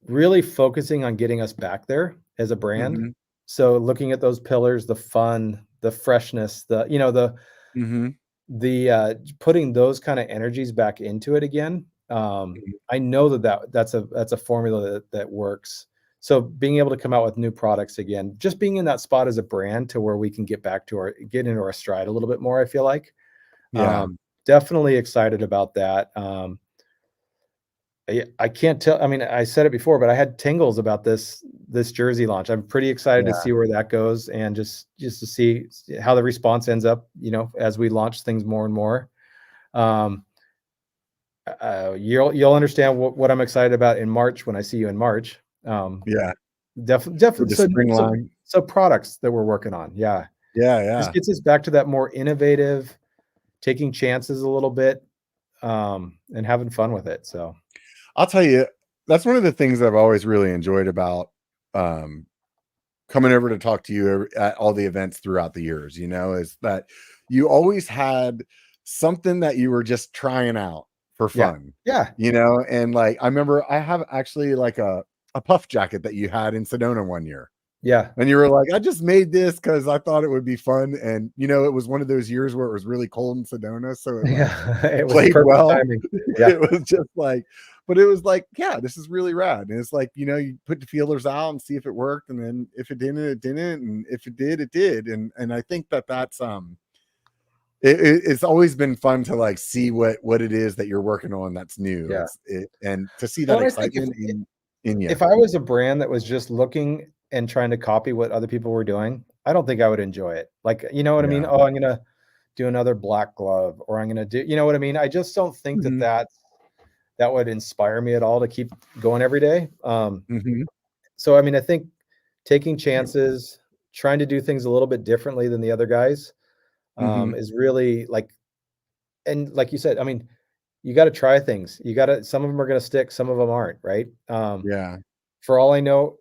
really focusing on getting us back there as a brand. mhm, So looking at those pillars, the fun, the freshness, the mhm, putting those kind of energies back into it again. mhm. I know that's a formula that works. So being able to come out with new products again, just being in that spot as a brand to where we can get into our stride a little bit more, I feel like. Yeah, Definitely excited about that. I can't tell. I mean, I said it before, but I had tingles about this jersey launch. I'm pretty excited to yeah, see where that goes, and just to see how the response ends up. As we launch things more and more. Um, you'll understand what I'm excited about in March when I see you in March. yeah. With Definitely. the So, spring so line. so products that we're working on. Yeah, Yeah, just yeah. gets us back to that more innovative, taking chances a little bit, and having fun with it. So I'll tell you, that's one of the things I've always really enjoyed about, um, coming over to talk to you at all the events throughout the years, is that you always had something that you were just trying out for yeah, fun, yeah, and like I remember I have actually like a puff jacket that you had in Sedona one year. yeah. And you were like, I just made this because I thought it would be fun. And it was one of those years where it was really cold in Sedona. So it like Yeah, it was played perfect well. timing. Yeah, It was just like, but it was like, yeah, this is really rad. And it's like, you put the feelers out and see if it worked. And then if it didn't, it didn't. And if it did, it did. And I think that's it's always been fun to like see what it is that you're working on that's new. yeah. And to see Well, that and I think excitement in you. if I was a brand that was just looking and trying to copy what other people were doing, I don't think I would enjoy it. Like, you know what I mean? Yeah. Oh, I'm gonna do another black glove, or I'm gonna do, you know what I mean? I just don't think Hmm. that would inspire me at all to keep going every day. Hmm. So I mean, I think taking chances, trying to do things a little bit differently than the other guys, Hmm. is really like, and like you said, I mean, you got to try things. Some of them are going to stick, some of them aren't, right? Yeah. For all I know,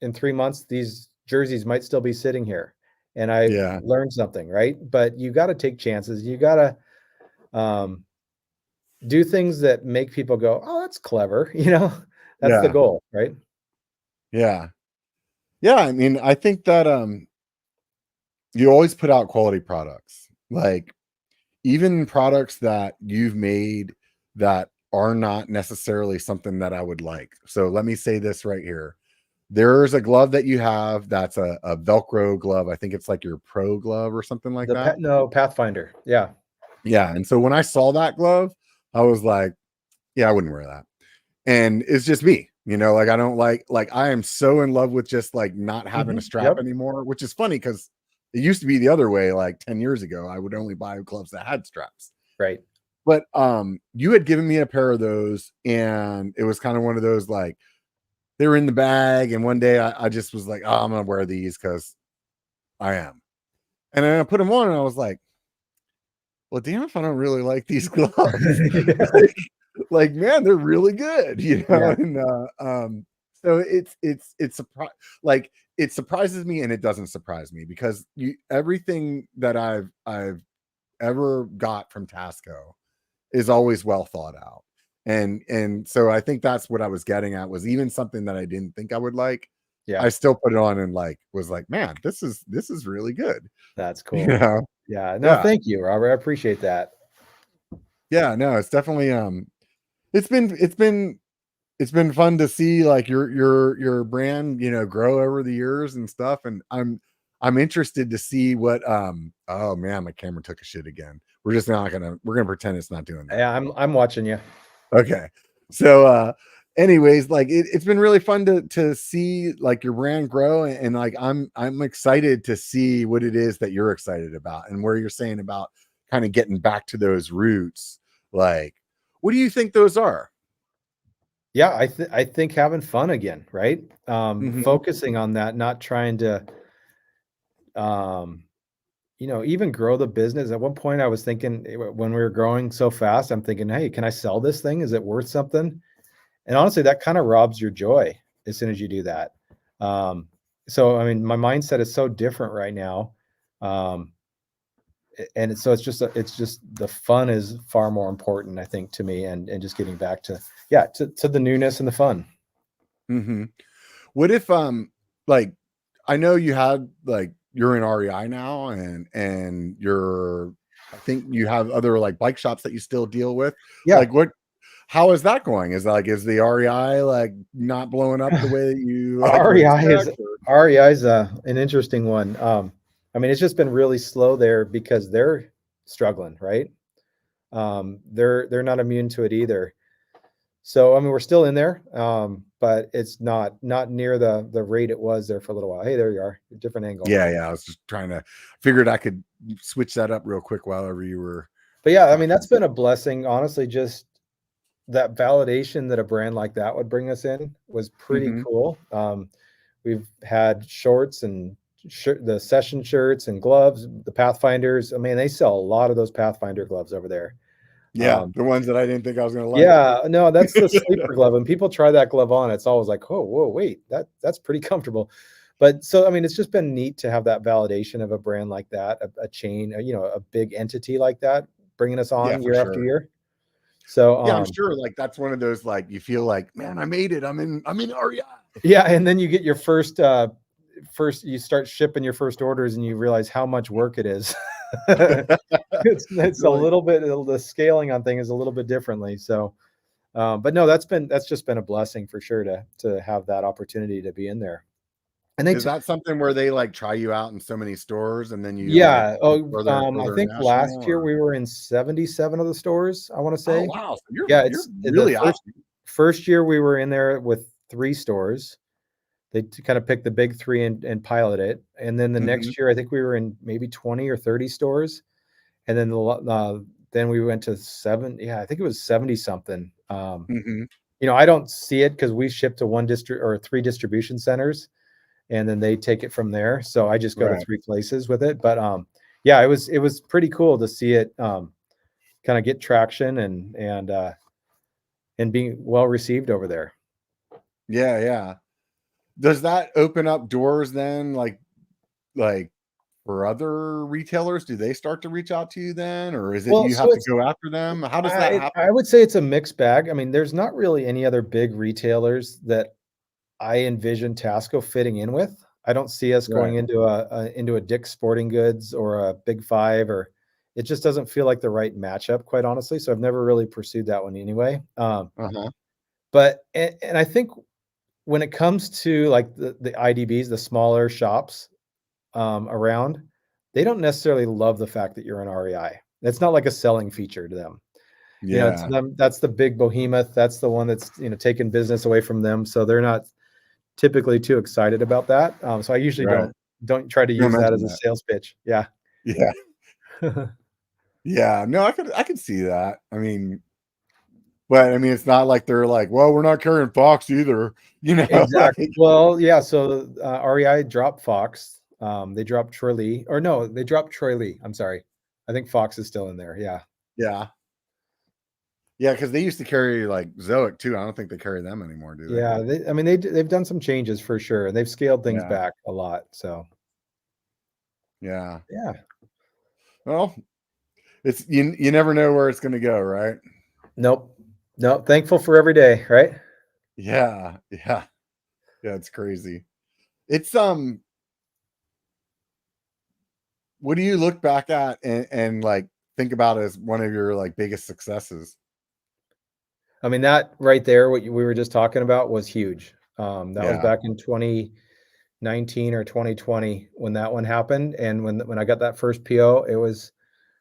in 3 months, these jerseys might still be sitting here, and I've Yeah. learned something, right? But you got to take chances. You got to um, do things that make people go, "Oh, that's clever." That's the Yeah. goal, right? Yeah. Yeah. I mean, I think that you always put out quality products. Like even products that you've made that are not necessarily something that I would like. So let me say this right here. There's a glove that you have that's a Velcro glove. I think it's like your pro glove or something like that. No, Pathfinder. Yeah, Yeah. And so when I saw that glove, I was like, yeah, I wouldn't wear that. And it's just me, like I don't like I am so in love with just like not having a strap yep, anymore, which is funny because it used to be the other way. Like 10 years ago, I would only buy gloves that had straps. right. But you had given me a pair of those, and it was kind of one of those like they were in the bag, and one day I just was like, oh, I'm gonna wear these because I am. And then I put them on and I was like, well, damn if I don't really like these gloves. Yeah, like man, they're really good, yeah, and so like it surprises me and it doesn't surprise me because everything that I've ever got from Tasco is always well thought out. And so I think that's what I was getting at, was even something that I didn't think I would like, Yeah, I still put it on and was like, man, this is really good. that's You cool. know? Yeah, no, Yeah. thank you, Robert. I appreciate that. Yeah, no, it's definitely it's been it's been fun to see like your brand, grow over the years and stuff. And I'm interested to see what oh man, my camera took a shit again. We're gonna pretend it's not doing that. Yeah, I'm watching you. Okay. So anyways, like it's been really fun to see like your brand grow, and like I'm excited to see what it is that you're excited about, and where you're saying about kind of getting back to those roots. Like, what do you think those are? Yeah, I think having fun again, right? Hmm. Focusing on that, not trying to, um, even grow the business. At one point, I was thinking when we were growing so fast, I'm thinking, hey, can I sell this thing? Is it worth something? And honestly, that kind of robs your joy as soon as you do that. Um, so I mean, my mindset is so different right now. Um, so it's just the fun is far more important, I think, to me, and just getting back to, yeah, to the newness and the fun. Hmm. What if like, I know you had like, you're in REI now, and you're, I think you have other like bike shops that you still deal with. Yeah. Like, how is that going? Is the REI like not blowing up the way that you like would REI is expect? Or? REI is an interesting one. I mean, it's just been really slow there because they're struggling, right? They're not immune to it either. So I mean, we're still in there, but it's not near the rate it was there for a little while. Hey, there you are, different angle. Yeah, yeah. I was just trying to figured I could switch that up real quick while ever you were But yeah, I mean, talking. that's been a blessing, honestly. Just that validation that a brand like that would bring us in was pretty Hmm. cool. We've had shorts and the session shirts and gloves, the Pathfinders. I mean, they sell a lot of those Pathfinder gloves over there. Yeah, Um, the ones that I didn't think I was gonna like. yeah, no, that's the sleeper glove. When people try that glove on, it's always like, oh, whoa, wait, that's pretty comfortable. But so, I mean, it's just been neat to have that validation of a brand like that, a chain, a big entity like that, bringing us Yeah, on for year after sure. year. So, Yeah, I'm sure like that's one of those, like, you feel like, man, I made it. I'm in REI. yeah, and then you get your first you start shipping your first orders and you realize how much work it is. It's a You're like, little bit, the scaling on thing is a little bit differently. So, but no, that's just been a blessing for sure to have that opportunity to be in there. And is that something where they like try you out in so many stores and then you like yeah. go Oh, I further think national, last year or? we were in 77 of the stores, I want to Oh say. wow, so Yeah, you're it's the really out. first year we were in there with 3 stores. They kind of picked the big 3 and pilot it. And then the Hmm. next year, I think we were in maybe 20 or 30 stores. And then then we went to 7. Yeah, I think it was 70 something. Hmm. I don't see it because we ship to 1 district or 3 distribution centers, and then they take it from there. So I just go to Right. 3 places with it. But yeah, it was pretty cool to see it kind of get traction and being well received over there. Yeah, yeah. Does that open up doors then, like for other retailers? Do they start to reach out to you then, or is it Well, you so have to it's go after them? How does that I happen? would say it's a mixed bag. I mean, there's not really any other big retailers that I envision Tasco fitting in with. I don't see us Right. going into a Dick's Sporting Goods or a Big Five, or it just doesn't feel like the right matchup, quite honestly. So I've never really pursued that one anyway. Uh-huh. But I think when it comes to like the IDBs, the smaller shops around, they don't necessarily love the fact that you're an REI. It's not like a selling feature to them. To Yeah. them, that's the big behemoth. That's the one that's taking business away from them. So they're not typically too excited about that. So I usually Right. don't try to You use that mentioned as a that. sales pitch. Yeah. Yeah. Yeah. No, I could see that. But I mean, it's not like they're like, well, we're not carrying Fox either, Exactly. like, Well, yeah. So REI dropped Fox. They dropped Troy Lee, or no, they dropped Troy Lee. I'm sorry. I think Fox is still in there. Yeah. yeah. Yeah, because they used to carry like Zoic too. I don't think they carry them anymore, do they? Yeah. I mean, they've done some changes for sure. They've scaled things Yeah. back a lot. So Yeah. yeah. Well, it's you never know where it's gonna go, right? Nope. Nope. Thankful for every day, right? Yeah, yeah, yeah. It's crazy. It's what do you look back at and like think about as one of your like biggest successes? I mean, that right there, what we were just talking about was huge. That was Yeah, back in 2019 or 2020 when that one happened. And when I got that first PO, it was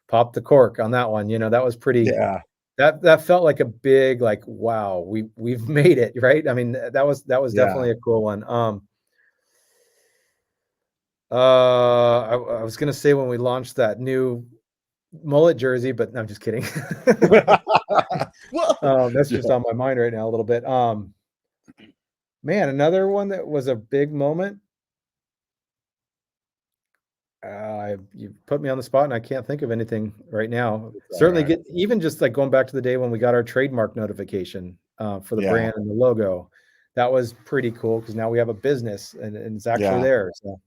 pop the cork on that one. That was pretty, yeah, that felt like a big, like, wow, we've made it, right? I mean, that was yeah. definitely a cool one. I was gonna say when we launched that new mullet jersey, but no, I'm just kidding. Well, That's yeah, just on my mind right now a little bit. Man, another one that was a big moment. You put me on the spot, and I can't think of anything right now. it's all Certainly, right. get even just like going back to the day when we got our trademark notification for the Yeah, brand and the logo. That was pretty cool because now we have a business and it's actually yeah. there. So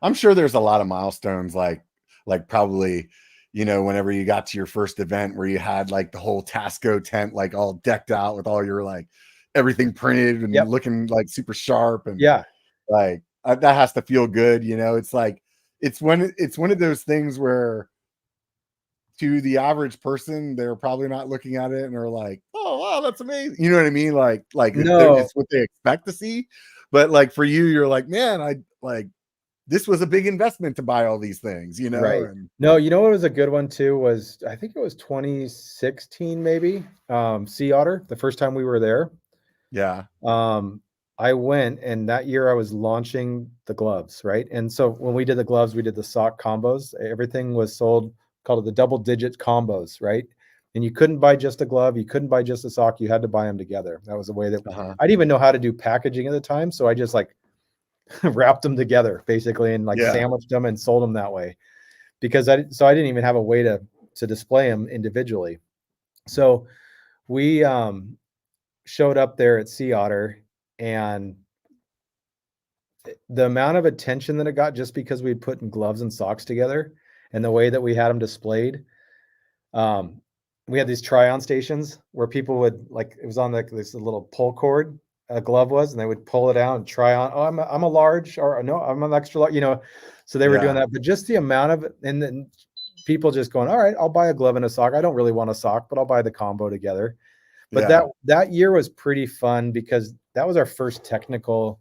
I'm sure there's a lot of milestones like probably, whenever you got to your first event where you had like the whole Tasco tent like all decked out with all your like everything printed and yep, looking like super sharp and yeah, like that has to feel good, It's like it's one of those things where to the average person they're probably not looking at it and are like, "Oh, wow, that's amazing." You know what I mean? Like no, it's what they expect to see. But like for you, you're like, "Man, I like this was a big investment to buy all these things, right. and No, you know what was a good one too was I think it was 2016 maybe. Sea Otter, the first time we were there. yeah, Um, I went and that year I was launching the gloves, right? And so when we did the gloves, we did the sock combos. Everything was sold, called it the double digit combos, right? And you couldn't buy just a glove, you couldn't buy just a sock, you had to buy them together. That was the way that uh-huh, I didn't even know how to do packaging at the time. So I just like wrapped them together basically and like yeah, sandwiched them and sold them that way because I didn't even have a way to display them individually. So we showed up there at Sea Otter and the amount of attention that it got just because we'd put gloves and socks together and the way that we had them displayed. Um, we had these try-on stations where people would like it was on like this little pull cord a glove was, and they would pull it out and try on. Oh, I'm a large, or no, I'm an extra large. So they were doing yeah, that. But just the amount of it, and then people just going, all right, I'll buy a glove and a sock. I don't really want a sock, but I'll buy the combo together. But yeah, that year was pretty fun because that was our first technical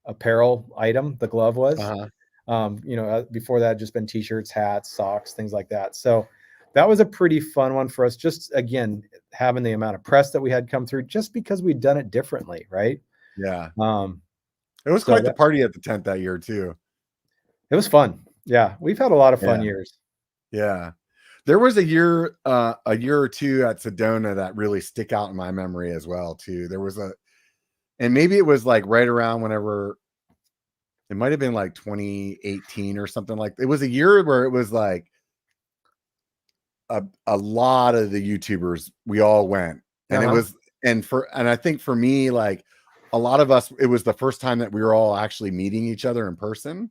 apparel item. The glove was, uh-huh, before that, had just been t-shirts, hats, socks, things like that. So that was a pretty fun one for us. Just again, having the amount of press that we had come through, just because we'd done it differently, right? yeah. Um, It was so quite the that party at the tent that year too. it was fun. Yeah, we've had a lot of fun Yeah, years. yeah. There was a year or two at Sedona that really stick out in my memory as well too. There was and maybe it was like right around whenever it might have been like 2018 or something like it was a year where it was like a lot of the YouTubers, we all went. And it Uh-huh. was and I think for me, like a lot of us, it was the first time that we were all actually meeting each other in person.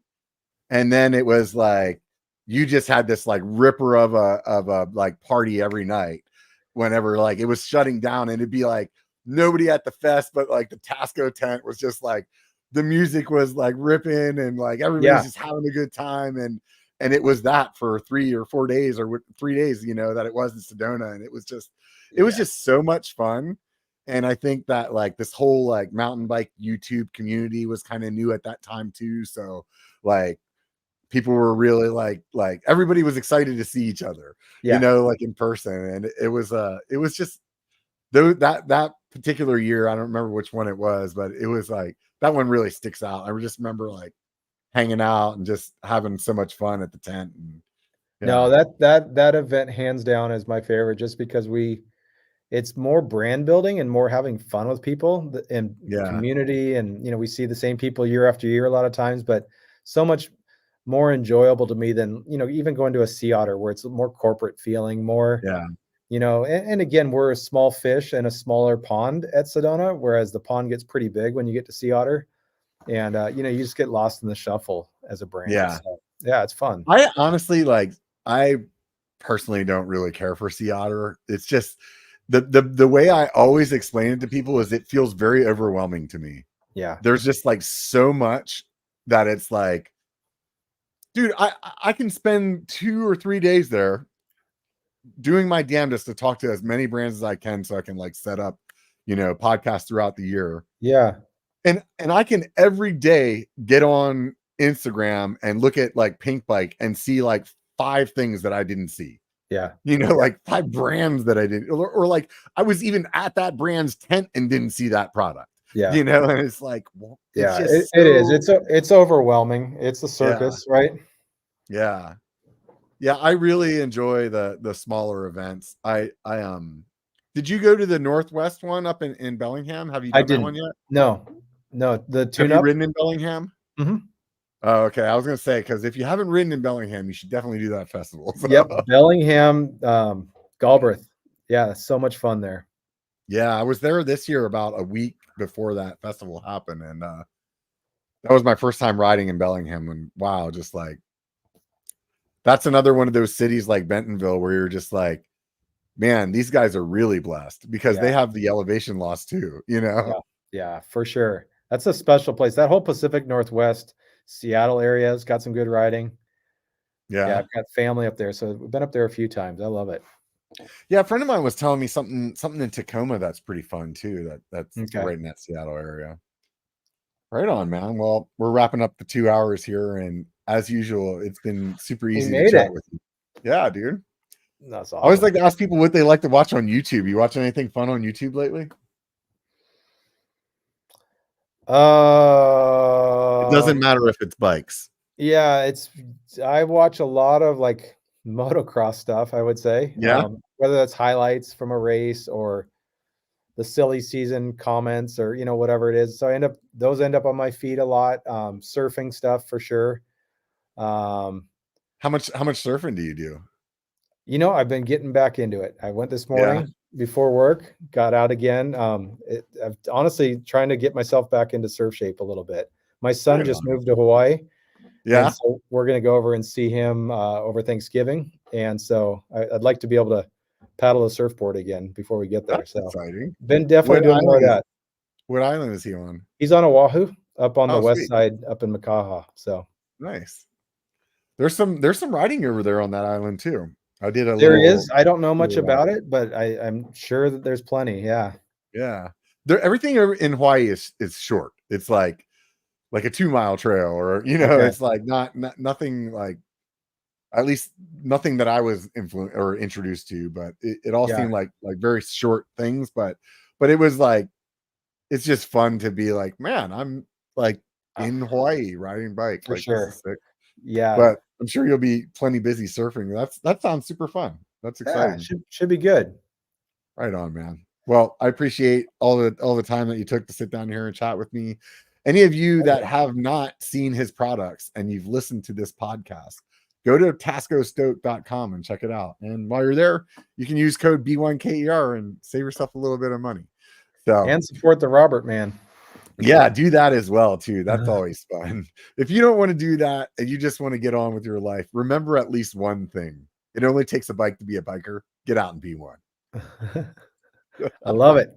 And then it was like you just had this like ripper of a like party every night whenever like it was shutting down, and it'd be like nobody at the fest, but like the Tasco tent was just like the music was like ripping and like everybody's Yeah, just having a good time, and it was that for 3 or 4 days or 3 days, that it was in Sedona, and it was yeah, just so much fun. And I think that like this whole like mountain bike YouTube community was kind of new at that time too. So like people were really like everybody was excited to see each other, yeah. like in person. And it was just though that particular year, I don't remember which one it was, but it was like that one really sticks out. I just remember like hanging out and just having so much fun at the tent. And No, yeah, that event hands down is my favorite just because it's more brand building and more having fun with people and yeah, community. And, we see the same people year after year a lot of times, but so much more enjoyable to me than, even going to a Sea Otter where it's more corporate feeling, more, yeah, and again, we're a small fish in a smaller pond at Sedona, whereas the pond gets pretty big when you get to Sea Otter. And, you just get lost in the shuffle as a brand. yeah. So, yeah, it's fun. I honestly like I personally don't really care for sea otter. It's just the way I always explain it to people is it feels very overwhelming to me. Yeah. There's just like so much that it's like, dude, I can spend 2 or 3 days there doing my damnedest to talk to as many brands as I can so I can like set up, podcasts throughout the year. Yeah. And I can every day get on Instagram and look at like Pink Bike and see like 5 things that I didn't see. Yeah. Like 5 brands that I didn't, or like I was even at that brand's tent and didn't see that product. Yeah. And it's like, well, it's Yeah. just It is. It's overwhelming. It's a circus, right? Yeah. Yeah, I really enjoy the smaller events. I did you go to the Northwest one up in Bellingham? Have you I done that one didn't. yet? No. The Have tune you up. ridden in Bellingham? Mm-hmm. Oh, okay. I was gonna say, because if you haven't ridden in Bellingham, you should definitely do that festival. So. Yep. Bellingham, Galbraith. Yeah, so much fun there. Yeah, I was there this year about a week before that festival happened, and that was my first time riding in Bellingham. And wow, just like that's another one of those cities like Bentonville where you're just like, man, these guys are really blessed because they have the elevation loss too. Yeah, for sure. That's a special place. That whole Pacific Northwest, Seattle area has got some good riding. Yeah, I've got family up there, so we've been up there a few times. I love it. Yeah, a friend of mine was telling me something in Tacoma that's pretty fun too. That's Okay. right in that Seattle area. Right on, man. Well, we're wrapping up the 2 hours here, and as usual, it's been super easy to chat with you. Yeah, dude. That's awesome. I always like to ask people what they like to watch on YouTube. You watching anything fun on YouTube lately? It doesn't matter if it's bikes. Yeah, I watch a lot of like motocross stuff, I would say. Yeah. Whether that's highlights from a race or the silly season comments or whatever it is. So those end up on my feed a lot. Surfing stuff for sure. How much surfing do you do? I've been getting back into it. I went this morning before work, got out again. I'm honestly trying to get myself back into surf shape a little bit. My son just moved to Hawaii. Yeah. And so we're going to go over and see him over Thanksgiving. And so I'd like to be able to paddle a surfboard again before we get there. That's exciting. Been definitely doing more of that. What island is he on? He's on Oahu, up on the west sweet. side, up in Makaha. So nice. There's some riding over there on that island too. I did a there is. I don't know much about it, but I'm sure that there's plenty. Yeah. Yeah. Everything in Hawaii is short. It's like a 2-mile trail, or it's like nothing like, at least nothing that I was influenced or introduced to, but it all seemed like very short things. But it was like, it's just fun to be like, man, I'm like in Hawaii riding bike. For like, sure. This is sick. Yeah. But I'm sure you'll be plenty busy surfing. That sounds super fun. That's exciting. Should be good. Right on, man. Well, I appreciate all the time that you took to sit down here and chat with me. Any of you that have not seen his products and you've listened to this podcast, go to Tascostoke.com and check it out. And while you're there, you can use code B1KER and save yourself a little bit of money. And support the Robert man. Yeah, do that as well too. That's always fun. If you don't want to do that and you just want to get on with your life, remember at least one thing. It only takes a bike to be a biker. Get out and be one. I love it.